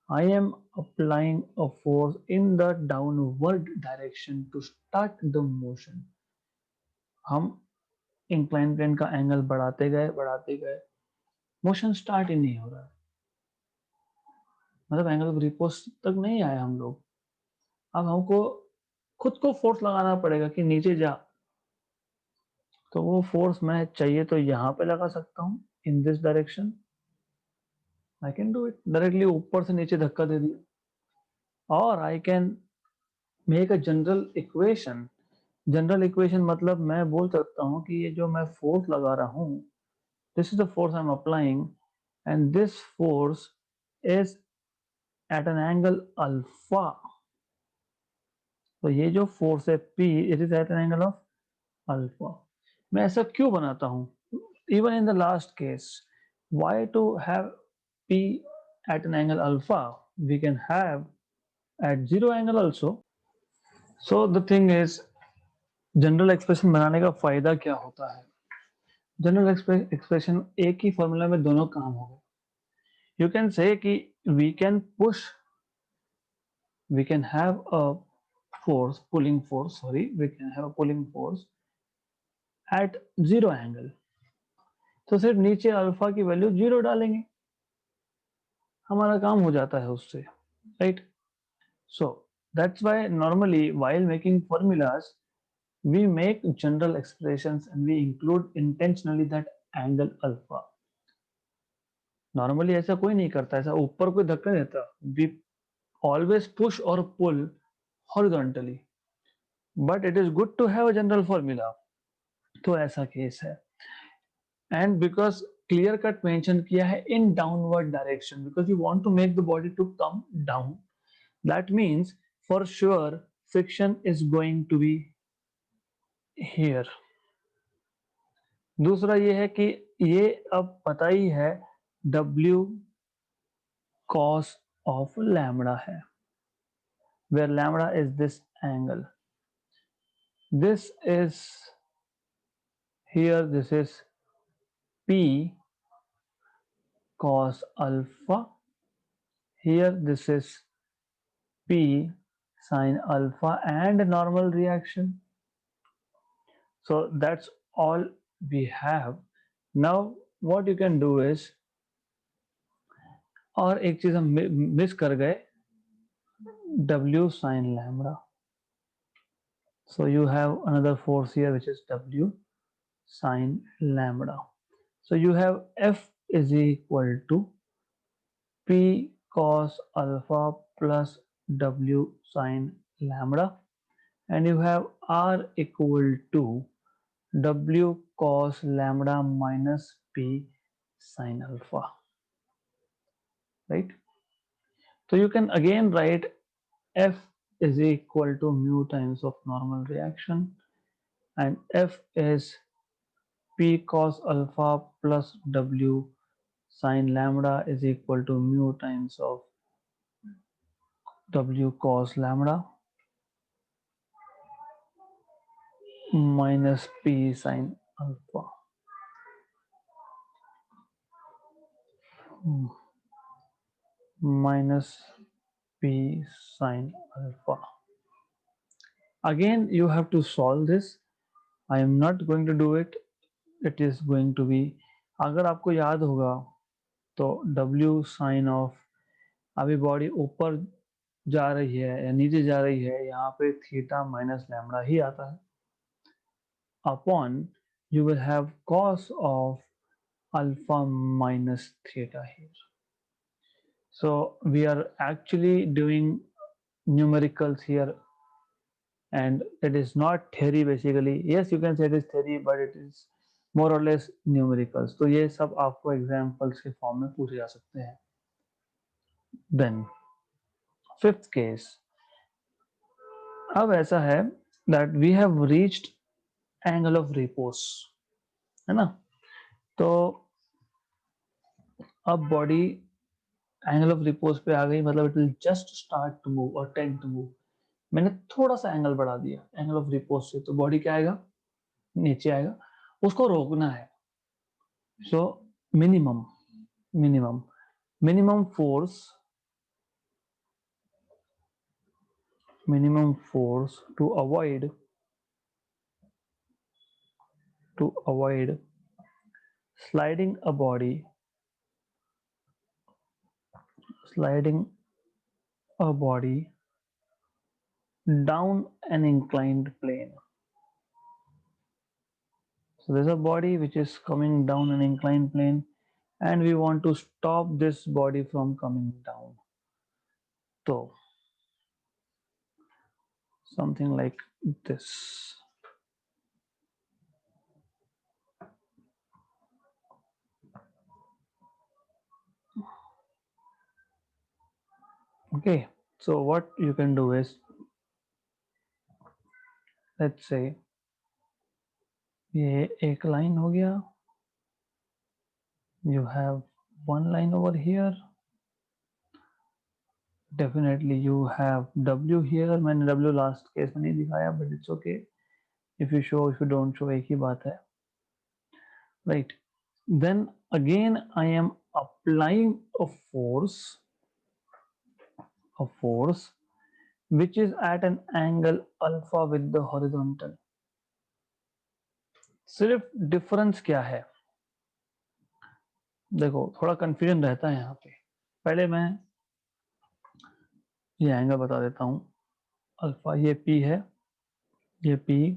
I am applying a force in the downward direction to start the motion. हम inclined plane का angle बढ़ाते गए, motion start ही नहीं हो रहा है, मतलब एंगल ऑफ रिपोज तक नहीं आए हम लोग। अब हमको खुद को फोर्स लगाना पड़ेगा कि नीचे जा, तो वो फोर्स मैं चाहिए तो यहाँ पे लगा सकता हूँ, in this direction I can do it, directly ऊपर से नीचे धक्का दे दिया। और I can make a general equation मतलब मैं बोल सकता हूँ कि ये जो मैं फोर्स लगा रहा हूँ, this is the force I am applying and this force is at an angle alpha. तो ये जो फोर्स है P, it is at an angle of alpha. मैं ऐसा क्यों बनाता हूँ? Even in the last case, why to have P at an angle alpha? We can have at zero angle also. So the thing is, general expression बनाने का फायदा क्या होता है? जनरल एक्सप्रेशन एक ही फॉर्मूला में दोनों काम हो गए। यू कैन से कि we can push, we can have a pulling force, sorry, we can have a pulling force at zero angle। तो सिर्फ नीचे अल्फा की वैल्यू जीरो डालेंगे, हमारा काम हो जाता है उससे, right? So that's why normally while making formulas we make general expressions and we include intentionally that angle alpha। Normally ऐसा कोई नहीं करता, ऐसा ऊपर कोई धक्का नहीं देता। वी ऑलवेज पुश और pull horizontally, but it is good to have a general formula. तो ऐसा केस है। And because clear cut mention किया है in downward direction, because you want to make the body to come down, that means for sure friction is going to be here. दूसरा ये है कि ये अब पता ही है W cos of lambda है, where lambda is this angle, this is here, this is P cos alpha, here this is P sin alpha and normal reaction। So that's all we have। Now what you can do is, और एक चीज हम miss कर गए, W sin lambda। So you have another force here which is W sin lambda। So you have F is equal to P cos alpha plus W sin lambda, and you have R equal to W cos lambda minus P sin alpha, right? So you can again write F is equal to mu times of normal reaction, and F is P cos alpha plus W sin lambda is equal to mu times of W cos lambda minus P sin alpha minus P sin alpha। Again you have to solve this, I am not going to do it, it is going to be, अगर आपको याद होगा तो W sin of, अभी body ऊपर जा रही है या नीचे जा रही है, यहाँ पे थीटा माइनस लैम्बडा ही आता है, upon you will have cos of alpha minus theta here। So we are actually doing numericals here, and it is not theory basically। Yes, you can say it is theory, but it is more or less numericals। तो ये सब आपको examples के form में पूछे जा सकते हैं। देन फिफ्थ केस, अब ऐसा है that we have reached angle of repose, है ना? तो अब बॉडी एंगल ऑफ रिपोज पे आ गई, मतलब it will just start to move और टेंड टू मूव। मैंने थोड़ा सा एंगल बढ़ा दिया एंगल ऑफ रिपोज से, तो बॉडी क्या आएगा? नीचे आएगा। उसको रोकना है। So minimum minimum minimum force to avoid sliding a body down an inclined plane। So there's a body which is coming down an inclined plane, and we want to stop this body from coming down. So something like this. Okay, so what you can do is, let's say ये एक line हो गया, you have one line over here, definitely you have W here. मैंने W last case में नहीं दिखाया, but it's okay if you show, if you don't show, एक ही बात है, right? Then again I am applying a force which is at an angle alpha with the horizontal. सिर्फ difference क्या है, देखो थोड़ा कंफ्यूजन रहता है यहाँ पे। पहले मैं ये एंगल बता देता हूँ, अल्फा ये P है, ये P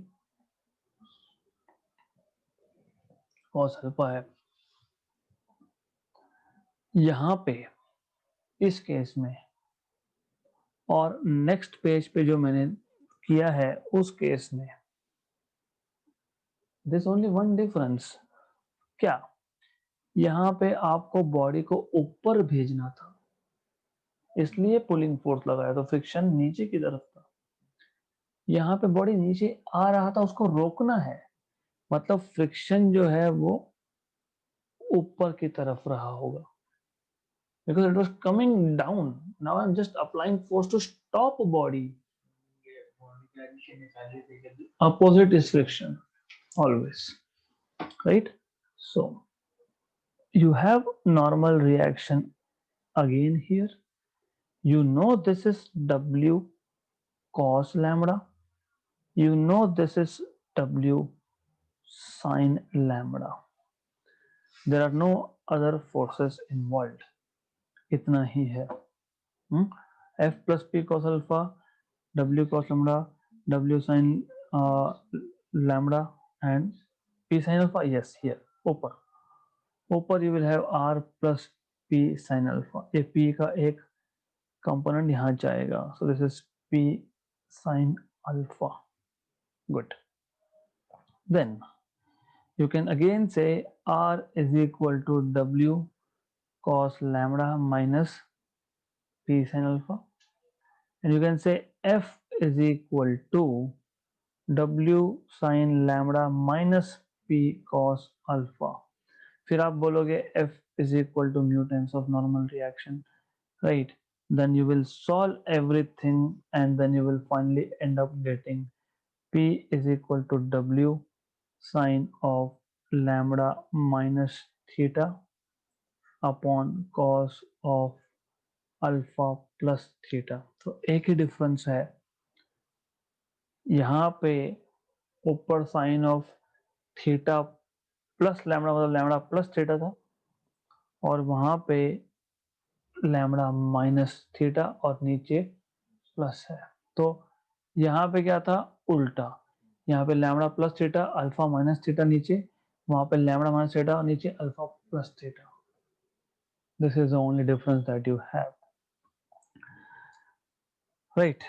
कॉस अल्फा है। यहाँ पे इस केस में और नेक्स्ट पेज पे जो मैंने किया है उस केस में, दिस ओनली वन डिफरेंस, क्या यहाँ पे आपको बॉडी को ऊपर भेजना था, इसलिए पुलिंग फोर्स लगाया, तो फ्रिक्शन नीचे की तरफ था। यहाँ पे बॉडी नीचे आ रहा था, उसको रोकना है, मतलब फ्रिक्शन जो है वो ऊपर की तरफ रहा होगा, because it was coming down. Now I'm just applying force to stop a body. Opposite is friction always, right? So you have normal reaction again here. You know this is W cos lambda. You know this is W sin lambda. There are no other forces involved. इतना ही है. F plus P cos alpha, W cos lambda, W sin lambda, and P sin alpha. Yes, here ऊपर you will have R plus P sin alpha. ये P का एक component यहाँ जाएगा, so this is P sin alpha. Good. Then you can again say R is equal to W cos lambda minus P sin alpha, and you can say F is equal to W sin lambda minus P cos alpha. फिर आप बोलोगे F is equal to mu times of normal reaction, right? Then you will solve everything and then you will finally end up getting P is equal to W sin of lambda minus theta upon cos of alpha plus theta. तो एक ही difference है, यहाँ पे ऊपर sine of theta plus lambda, मतलब lambda plus theta था, और वहां पे लैम्बडा माइनस थीटा और नीचे प्लस है। तो यहाँ पे क्या था, उल्टा, यहाँ पे lambda plus theta alpha minus theta नीचे, वहां पे लैम्बडा माइनस थीटा और नीचे alpha plus theta. This is the only difference that you have, right?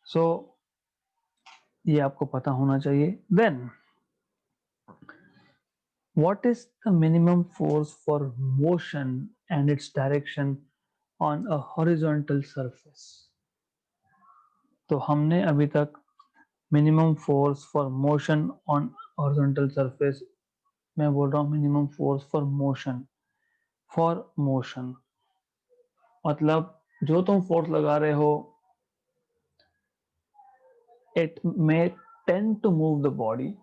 So ये आपको पता होना चाहिए। Then what is the minimum force for motion and its direction on a horizontal surface? तो हमने अभी तक minimum force for motion on horizontal surface, मैं बोल रहा हूँ मिनिमम फोर्स फॉर मोशन मतलब जो तुम फोर्स लगा रहे हो, it may tend to move the body,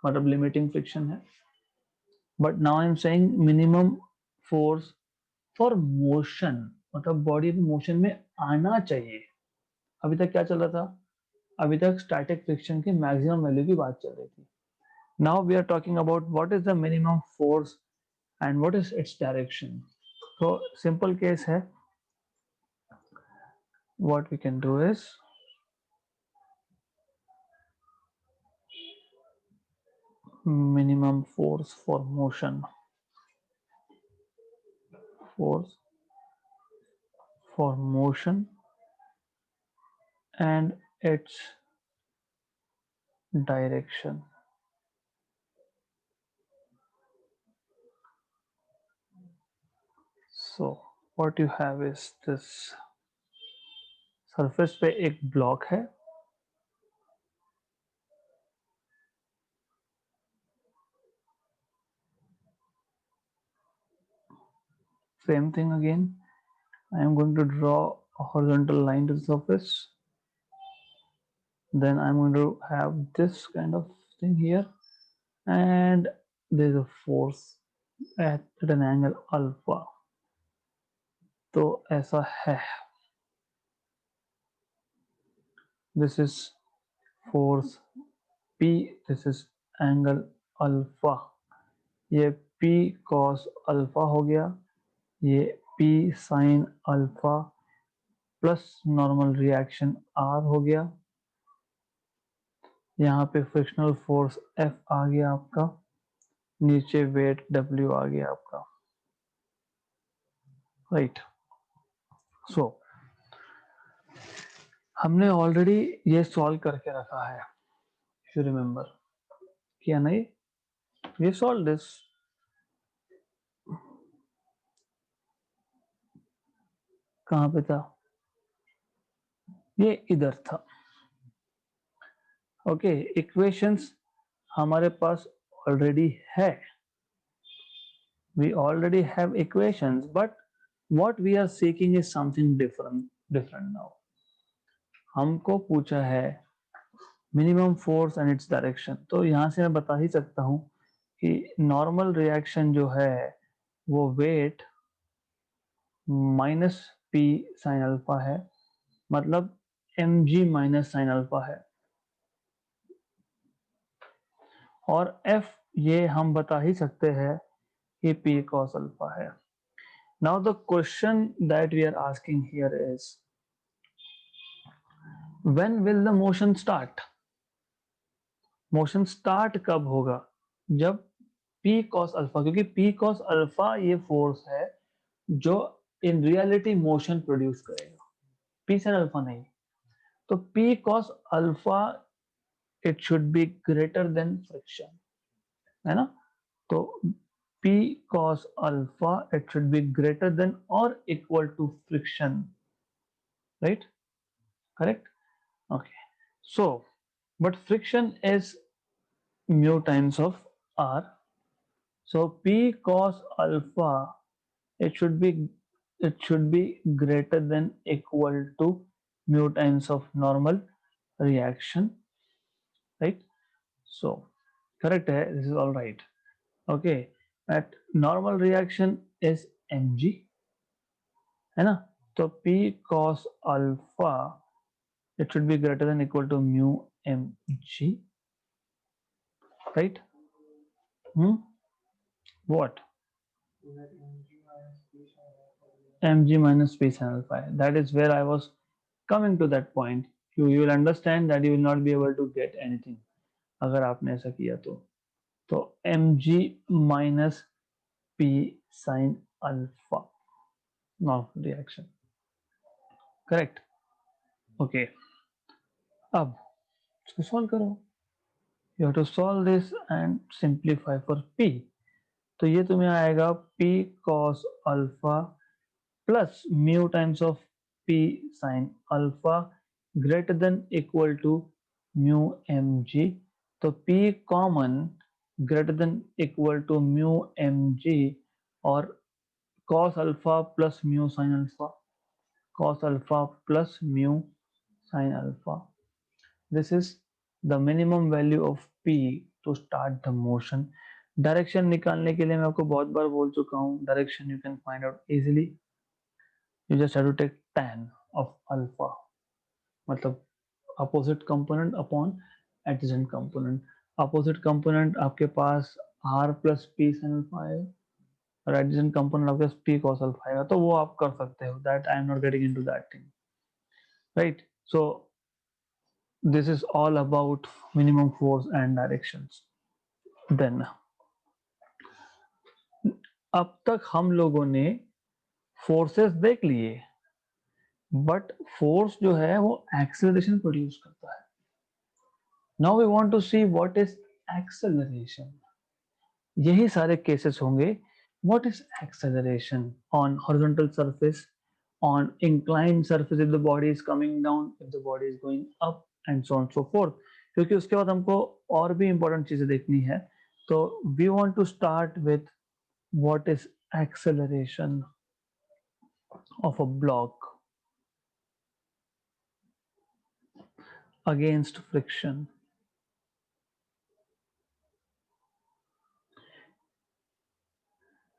मतलब लिमिटिंग फ्रिक्शन है। But now I am saying minimum force for motion, मतलब बॉडी मोशन में आना चाहिए। अभी तक क्या चल रहा था, अभी तक स्टैटिक फ्रिक्शन की मैक्सिमम वैल्यू की बात चल रही थी। Now we are talking about what is the minimum force and what is its direction. तो सिंपल केस है, what we can do is minimum force for motion, force for motion and its direction. So what you have is this surface पे एक block है, same thing again. I am going to draw a horizontal line to the surface. Then I'm going to have this kind of thing here, and there's a force at an angle alpha. तो ऐसा है. This is force P. This is angle alpha. ये P cos alpha हो गया, ये P sin alpha plus normal reaction R हो गया. यहाँ पे फ्रिक्शनल फोर्स F आ गया आपका, नीचे वेट W आ गया आपका, राइट. सो हमने ऑलरेडी ये सॉल्व करके रखा है, इफ यू रिमेम्बर, किया नहीं? ये सॉल्व दिस. कहाँ पे था? ये इधर था. ओके, इक्वेशंस हमारे पास ऑलरेडी है. We already have equations, but what we are seeking is something different now. हमको पूछा है minimum force and it's direction. तो यहां से मैं बता ही सकता हूं कि नॉर्मल रिएक्शन जो है वो wait minus P sine alpha है, मतलब mg माइनस साइन अल्फा है, और f ये हम बता ही सकते हैं कि p cos अल्फा है. Now the question that we are asking here is, when will the motion start? Motion start कब होगा? जब P cos अल्फा, क्योंकि P cos अल्फा ये फोर्स है जो इन रियलिटी मोशन प्रोड्यूस करेगा, P sin अल्फा नहीं. तो P cos alpha it should be greater than friction, है ना? तो P cos alpha it should be greater than और equal to friction, right? Correct? Okay. So but friction is mu times of R. So P cos alpha it should be greater than equal to mu times of normal reaction, right? So correct है, this is all right. Okay, at normal reaction is mg, है ना? तो P cos alpha it should be greater than equal to mu mg, right? What? mg minus p sin alpha. That is where I was coming to that point. You will understand that you will not be able to get anything अगर आपने ऐसा किया तो mg minus p sin alpha normal reaction, correct? Okay, अब इसको solve करो. You have to solve this and simplify for p. तो ये तुम्हें आएगा p cos alpha plus mu times of p sin alpha greater than equal to mu mg. तो p common greater than equal to mu mg और cos alpha plus mu sin alpha, cos alpha plus mu sin alpha. This is the minimum value of p to start the motion. Direction निकालने के लिए मैं आपको बहुत बार बोल चुका हूँ, direction you can find out easily. You just have to take tan of alpha, मतलब opposite component upon adjacent component. Opposite component आपके पास r plus p sin alpha है और adjacent component आपके पास p cos alpha है, तो वो आप कर सकते हो. That I am not getting into that thing, right? So this is all about minimum force and directions. Then अब तक हम लोगों ने फोर्सेस देख लिए, बट फोर्स जो है वो एक्सेलरेशन प्रोड्यूस करता है. Now we want to see what is acceleration. यही सारे केसेस होंगे. What is acceleration on horizontal surface, on inclined surface if the body is coming down, if the body is going up, and so on so forth. क्योंकि उसके बाद हमको और भी important चीजें देखनी है. तो we want to start with what is acceleration of a block against friction.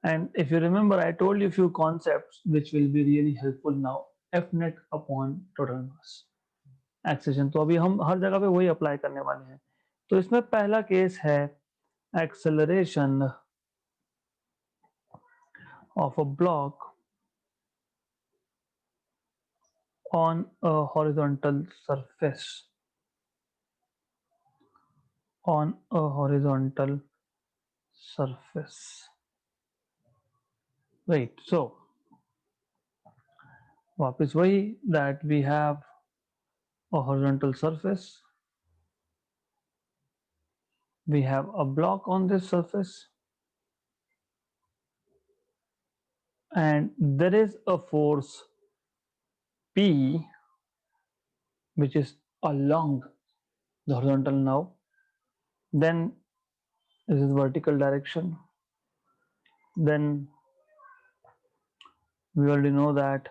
And if you remember, I told you a few concepts which will be really helpful now. F net upon total mass. Acceleration. तो अभी हम हर जगह पे वही apply करने वाले हैं. तो इसमें पहला केस है acceleration of a block on a horizontal surface. On a horizontal surface. Right. So वापस वही that we have a horizontal surface. We have a block on this surface, and there is a force P which is along the horizontal now. Then this is vertical direction. Then we already know that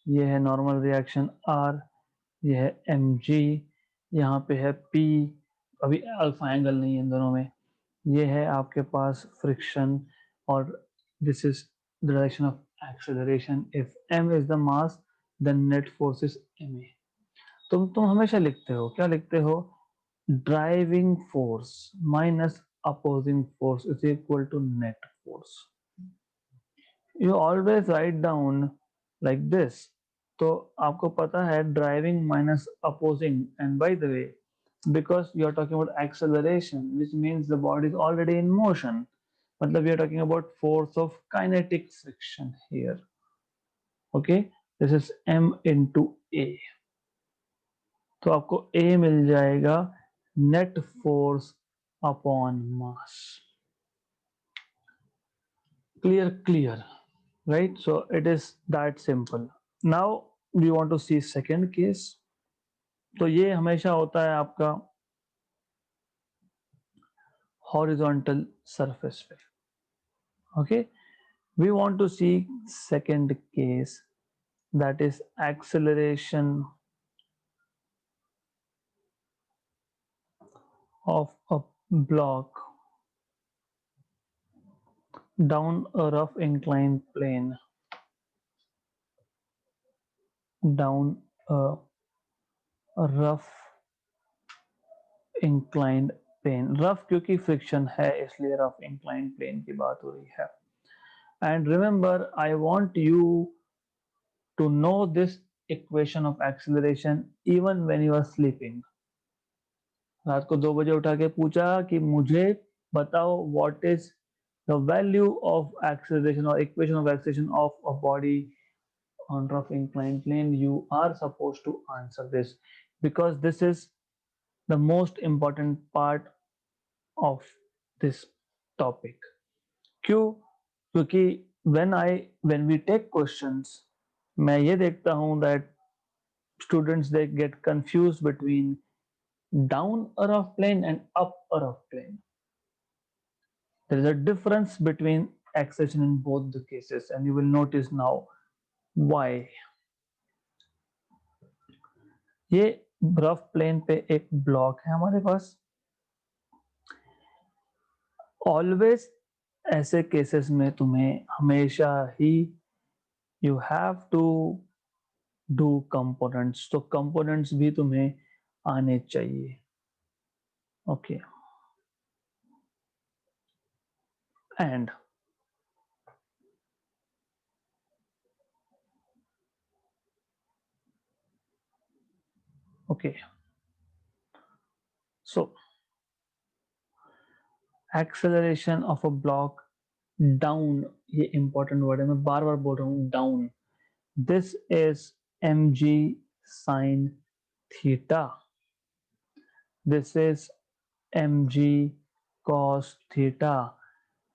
ये है normal reaction R, ये है mg, यहाँ पे है P, अभी alpha angle नहीं है इन दोनों में. ये है आपके पास फ्रिक्शन, और this is the direction of acceleration. If m is the mass then net force is ma. तुम हमेशा लिखते हो, क्या लिखते हो? Driving force minus opposing force is equal to net force. You always write down like this. तो आपको पता है driving minus opposing, and by the way because you are talking about acceleration, which means the body is already in motion. मतलब we are talking about force of kinetic friction here. Okay, this is m into a. तो आपको a मिल जाएगा net force upon mass. Clear, right? So it is that simple. Now we want to see second case. तो ये हमेशा होता है आपका horizontal surface पे. Okay, we want to see second case, that is acceleration of a block down a rough inclined plane. Down a rough inclined plane. Rough क्योंकि friction है इसलिए rough inclined plane की बात हो रही है. And remember, I want you to know this equation of acceleration even when you are sleeping. रात को 2 बजे उठा के पूछा कि मुझे बताओ what is the value of acceleration or equation of acceleration of a body on rough inclined plane. You are supposed to answer this because this is the most important part of this topic. क्यों? क्योंकि when we take questions, मैं ये देखता हूँ that students they get confused between down a rough plane and up a rough plane. There is a difference between acceleration in both the cases, and you will notice now why. ये rough plane पे एक block है हमारे पास. Always ऐसे cases में तुम्हें हमेशा ही you have to do components. तो कंपोनेंट्स भी तुम्हें आने चाहिए. Okay, and okay, so acceleration of a block down, ये इंपॉर्टेंट वर्ड है, मैं बार बार बोल रहा हूँ down. This is M G sine theta. This is M G cos theta.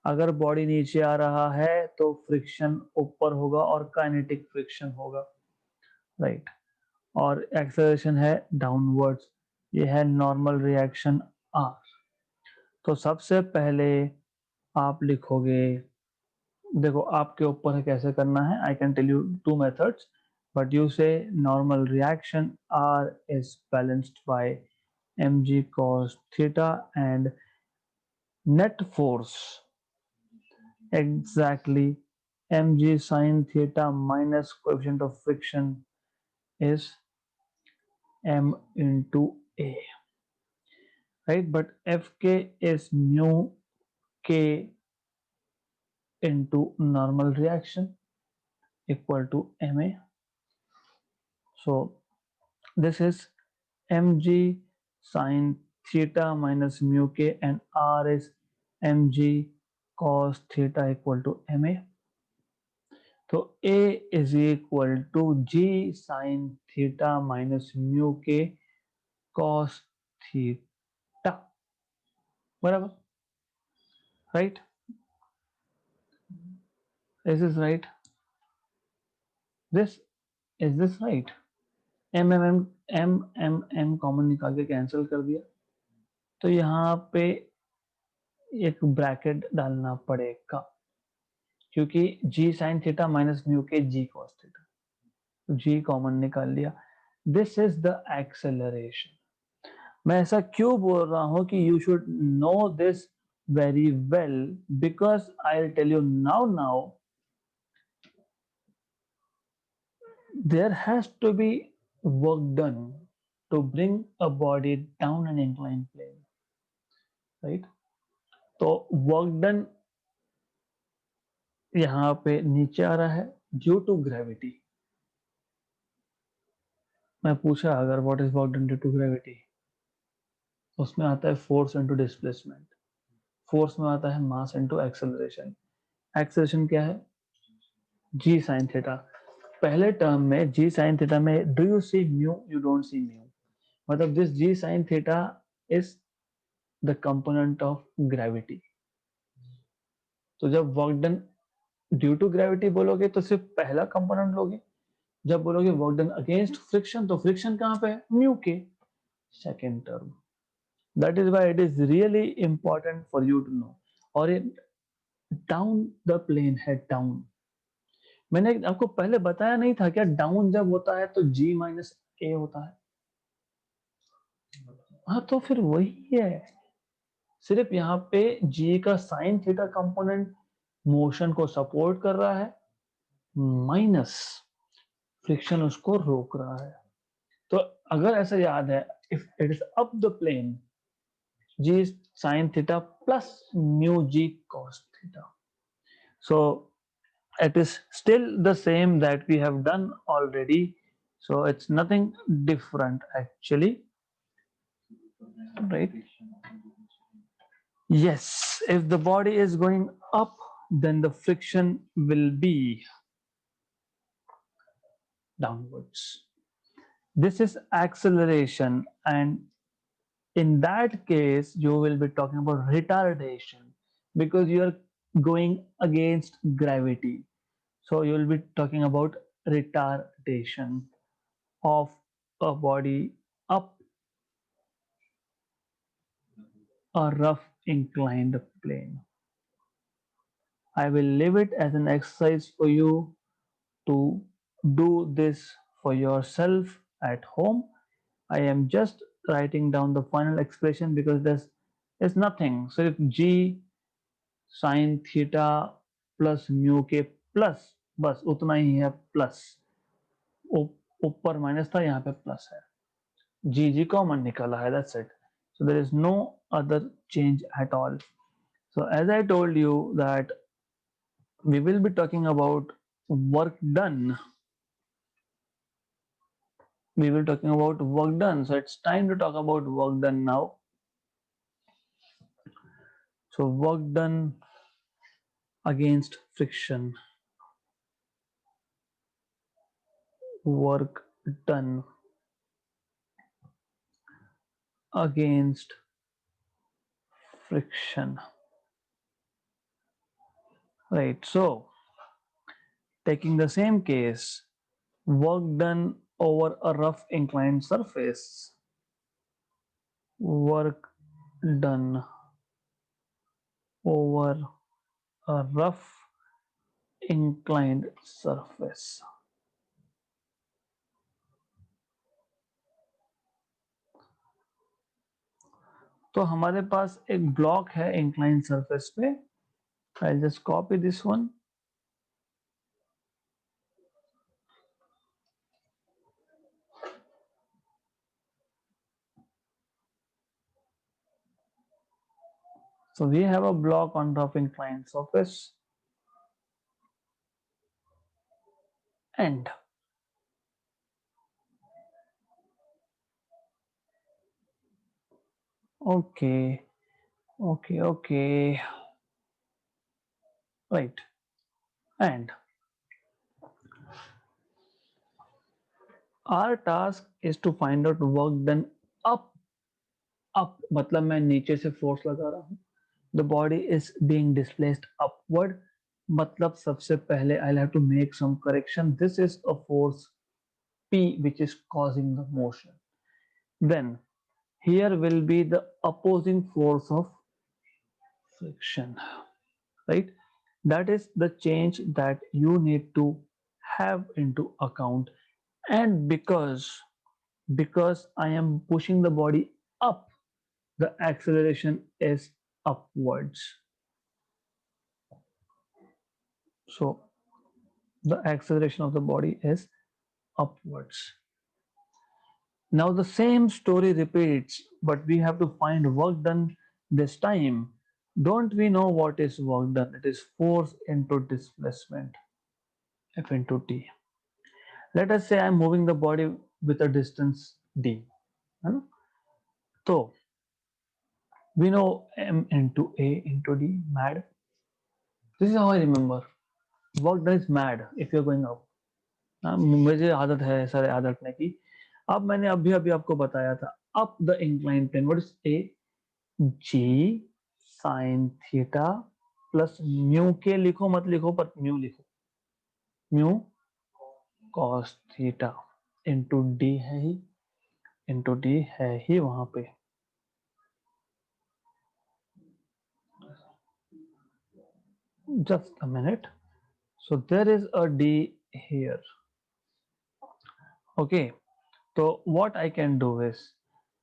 अगर बॉडी नीचे आ रहा है तो फ्रिक्शन ऊपर होगा और काइनेटिक फ्रिक्शन होगा, राइट. और एक्सेलरेशन है डाउनवर्ड्स, ये है नॉर्मल रिएक्शन आर. तो सबसे पहले आप लिखोगे, देखो आपके ऊपर है कैसे करना है. I can tell you two methods, but you say normal reaction R is balanced by mg cos theta and net force exactly mg sin theta minus coefficient of friction is m into a, right. But fk is mu k into normal reaction equal to ma. So this is mg sin theta minus mu k and r is mg cos theta equal to ma. तो A is equal to g sine theta minus mu k cos theta, बराबर, right. Is this right? This is this right? M common निकाल के cancel कर दिया, तो यहाँ पे एक ब्रैकेट डालना पड़ेगा, क्योंकि g sine theta minus mu k g cos theta, तो जी कॉमन निकाल लिया. This is the acceleration. मैं ऐसा क्यों बोल रहा हूं कि you should know this very well, because I will tell you now there has to be work done to bring a body down an incline plane, right. तो work done यहाँ पे नीचे आ रहा है ड्यू टू ग्रेविटी. मैं पूछा अगर what is work done due to gravity, उसमें आता है फोर्स इनटू डिस्प्लेसमेंट, फोर्स में आता है मास इनटू एक्सेलरेशन. एक्सेलरेशन क्या है? G sine theta. पहले टर्म में जी साइन थीटा में do you see mu? You don't see mu. मतलब this g sine theta is the component of gravity. तो जब work done due to gravity बोलोगे तो सिर्फ पहला कंपोनेंट लोगे. जब बोलोगे वर्क डन अगेंस्ट फ्रिक्शन, तो फ्रिक्शन कहां पे है? म्यू के second term. That is why it is really important for you to know. और ये डाउन द प्लेन है, डाउन. मैंने आपको पहले बताया नहीं था क्या, डाउन जब होता है तो जी माइनस ए होता है. हाँ, तो फिर वही है. सिर्फ यहाँ पे जी का साइन थीटा कंपोनेंट मोशन को सपोर्ट कर रहा है, माइनस फ्रिक्शन उसको रोक रहा है. तो अगर ऐसा याद है, if it is up the plane, g sine theta plus mu g cos theta. So it is still the same that we have done already. So it's nothing different actually, right? Yes, if the body is going up, then the friction will be downwards. This is acceleration, and in that case, you will be talking about retardation because you are going against gravity. So you will be talking about retardation of a body up a rough inclined plane. I will leave it as an exercise for you to do this for yourself at home. I am just writing down the final expression because there's nothing. So if g sin theta plus mu के plus, बस उतना ही है plus. ऊपर minus था, यहाँ पे plus है. जी common निकला है, that's it. So there is no other change at all. So as I told you that we will be talking about work done. We will talking about work done. So it's time to talk about work done now. So work done against friction, work done against friction, right? So taking the same case, work done over a rough inclined surface, work done over a rough inclined surface. तो हमारे पास एक block है incline surface पे. I'll just copy this one. So we have a block on rough inclined surface, and okay, right. And our task is to find out work done up. Up मतलब मैं नीचे से force लगा रहा हूँ. The body is being displaced upward. मतलब सबसे पहले I'll have to make some correction. This is a force P which is causing the motion. Then here will be the opposing force of friction, right? That is the change that you need to have into account. And because I am pushing the body up, the acceleration is upwards. So the acceleration of the body is upwards. Now the same story repeats, but we have to find work done this time. Don't we know what is work done? It is force into displacement, F into T. Let us say I'm moving the body with a distance D. So we know M into A into D, mad. This is how I remember. Work done is mad if you're going up. मुझे आदत है sir याद रखने की. अब मैंने अभी अभी आपको बताया था up the inclined plane. What is A? G sin theta plus mu के लिखो मत लिखो पर mu लिखो. Mu cos theta into D है ही, into D है ही वहां पे. Just a minute. So there is a D here. Okay. So what I can do is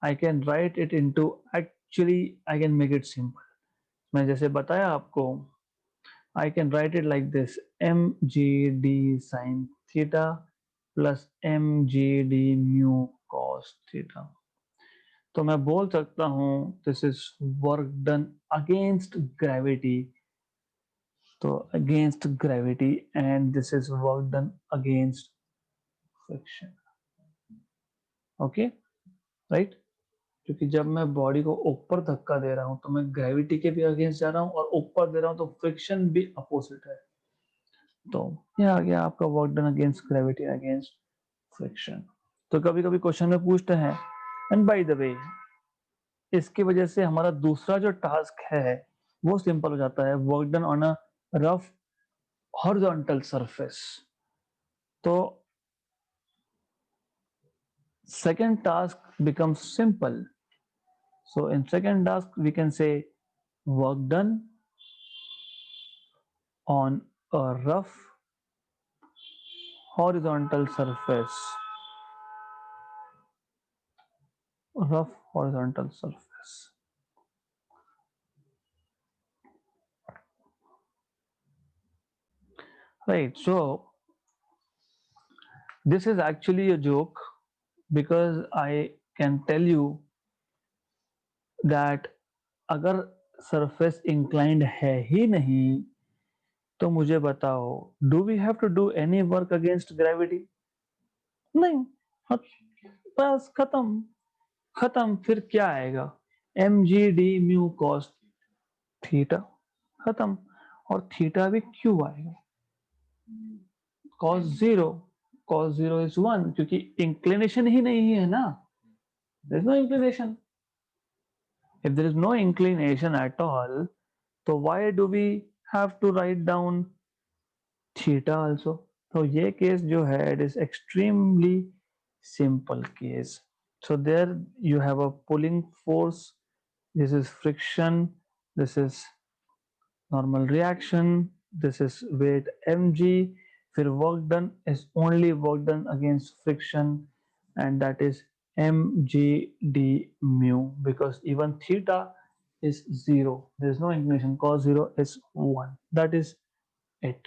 I can write it into, actually I can make it simple. मैं जैसे बताया आपको, I can write it like this: mgd sin theta plus mgd mu cos theta. तो मैं बोल सकता हूँ this is work done against gravity. तो against gravity, and this is work done against friction. Okay, right? क्योंकि जब मैं body को ऊपर धक्का दे रहा हूं तो मैं ग्रेविटी के भी अगेंस्ट जा रहा हूं, और ऊपर दे रहा हूं तो फ्रिक्शन भी अपोजिट है. तो ये आ गया आपका work done against gravity against friction. तो कभी कभी क्वेश्चन में पूछते हैं. एंड बाय द वे, इसकी वजह से हमारा दूसरा जो टास्क है वो सिंपल हो जाता है. Work done on a rough horizontal surface. तो second task becomes simple. So in second task we can say work done on a rough horizontal surface. Rough horizontal surface. Right. So this is actually a joke, because I can tell you that अगर surface inclined है ही नहीं तो मुझे बताओ, do we have to do any work against gravity? नहीं. बस खत्म. खत्म. फिर क्या आएगा? mg d mu cos theta खत्म, और थीटा भी क्यों आएगा, cos zero, cos zero is 1, क्योंकि इंक्लिनेशन ही नहीं है ना, there is no inclination. If there is no inclination at all, so why do we have to write down theta also? तो ये केस जो है it is extremely simple case. So there you have a pulling force, this is friction, this is normal reaction, this is weight mg, फिर work done is only work done against friction, and that is mgd mu, because even theta is 0, there is no inclination, cos 0 is 1, that is it,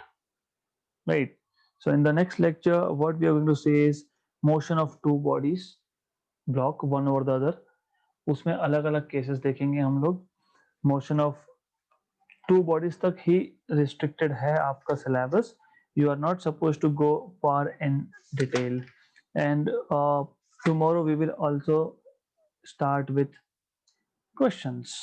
right? So in the next lecture what we are going to say is motion of two bodies block one over the other, उसमें अलग अलग cases देखेंगे हम लोग. Motion of two bodies तक ही restricted है आपका syllabus, you are not suppose to go for in detail. And tomorrow we will also start with questions.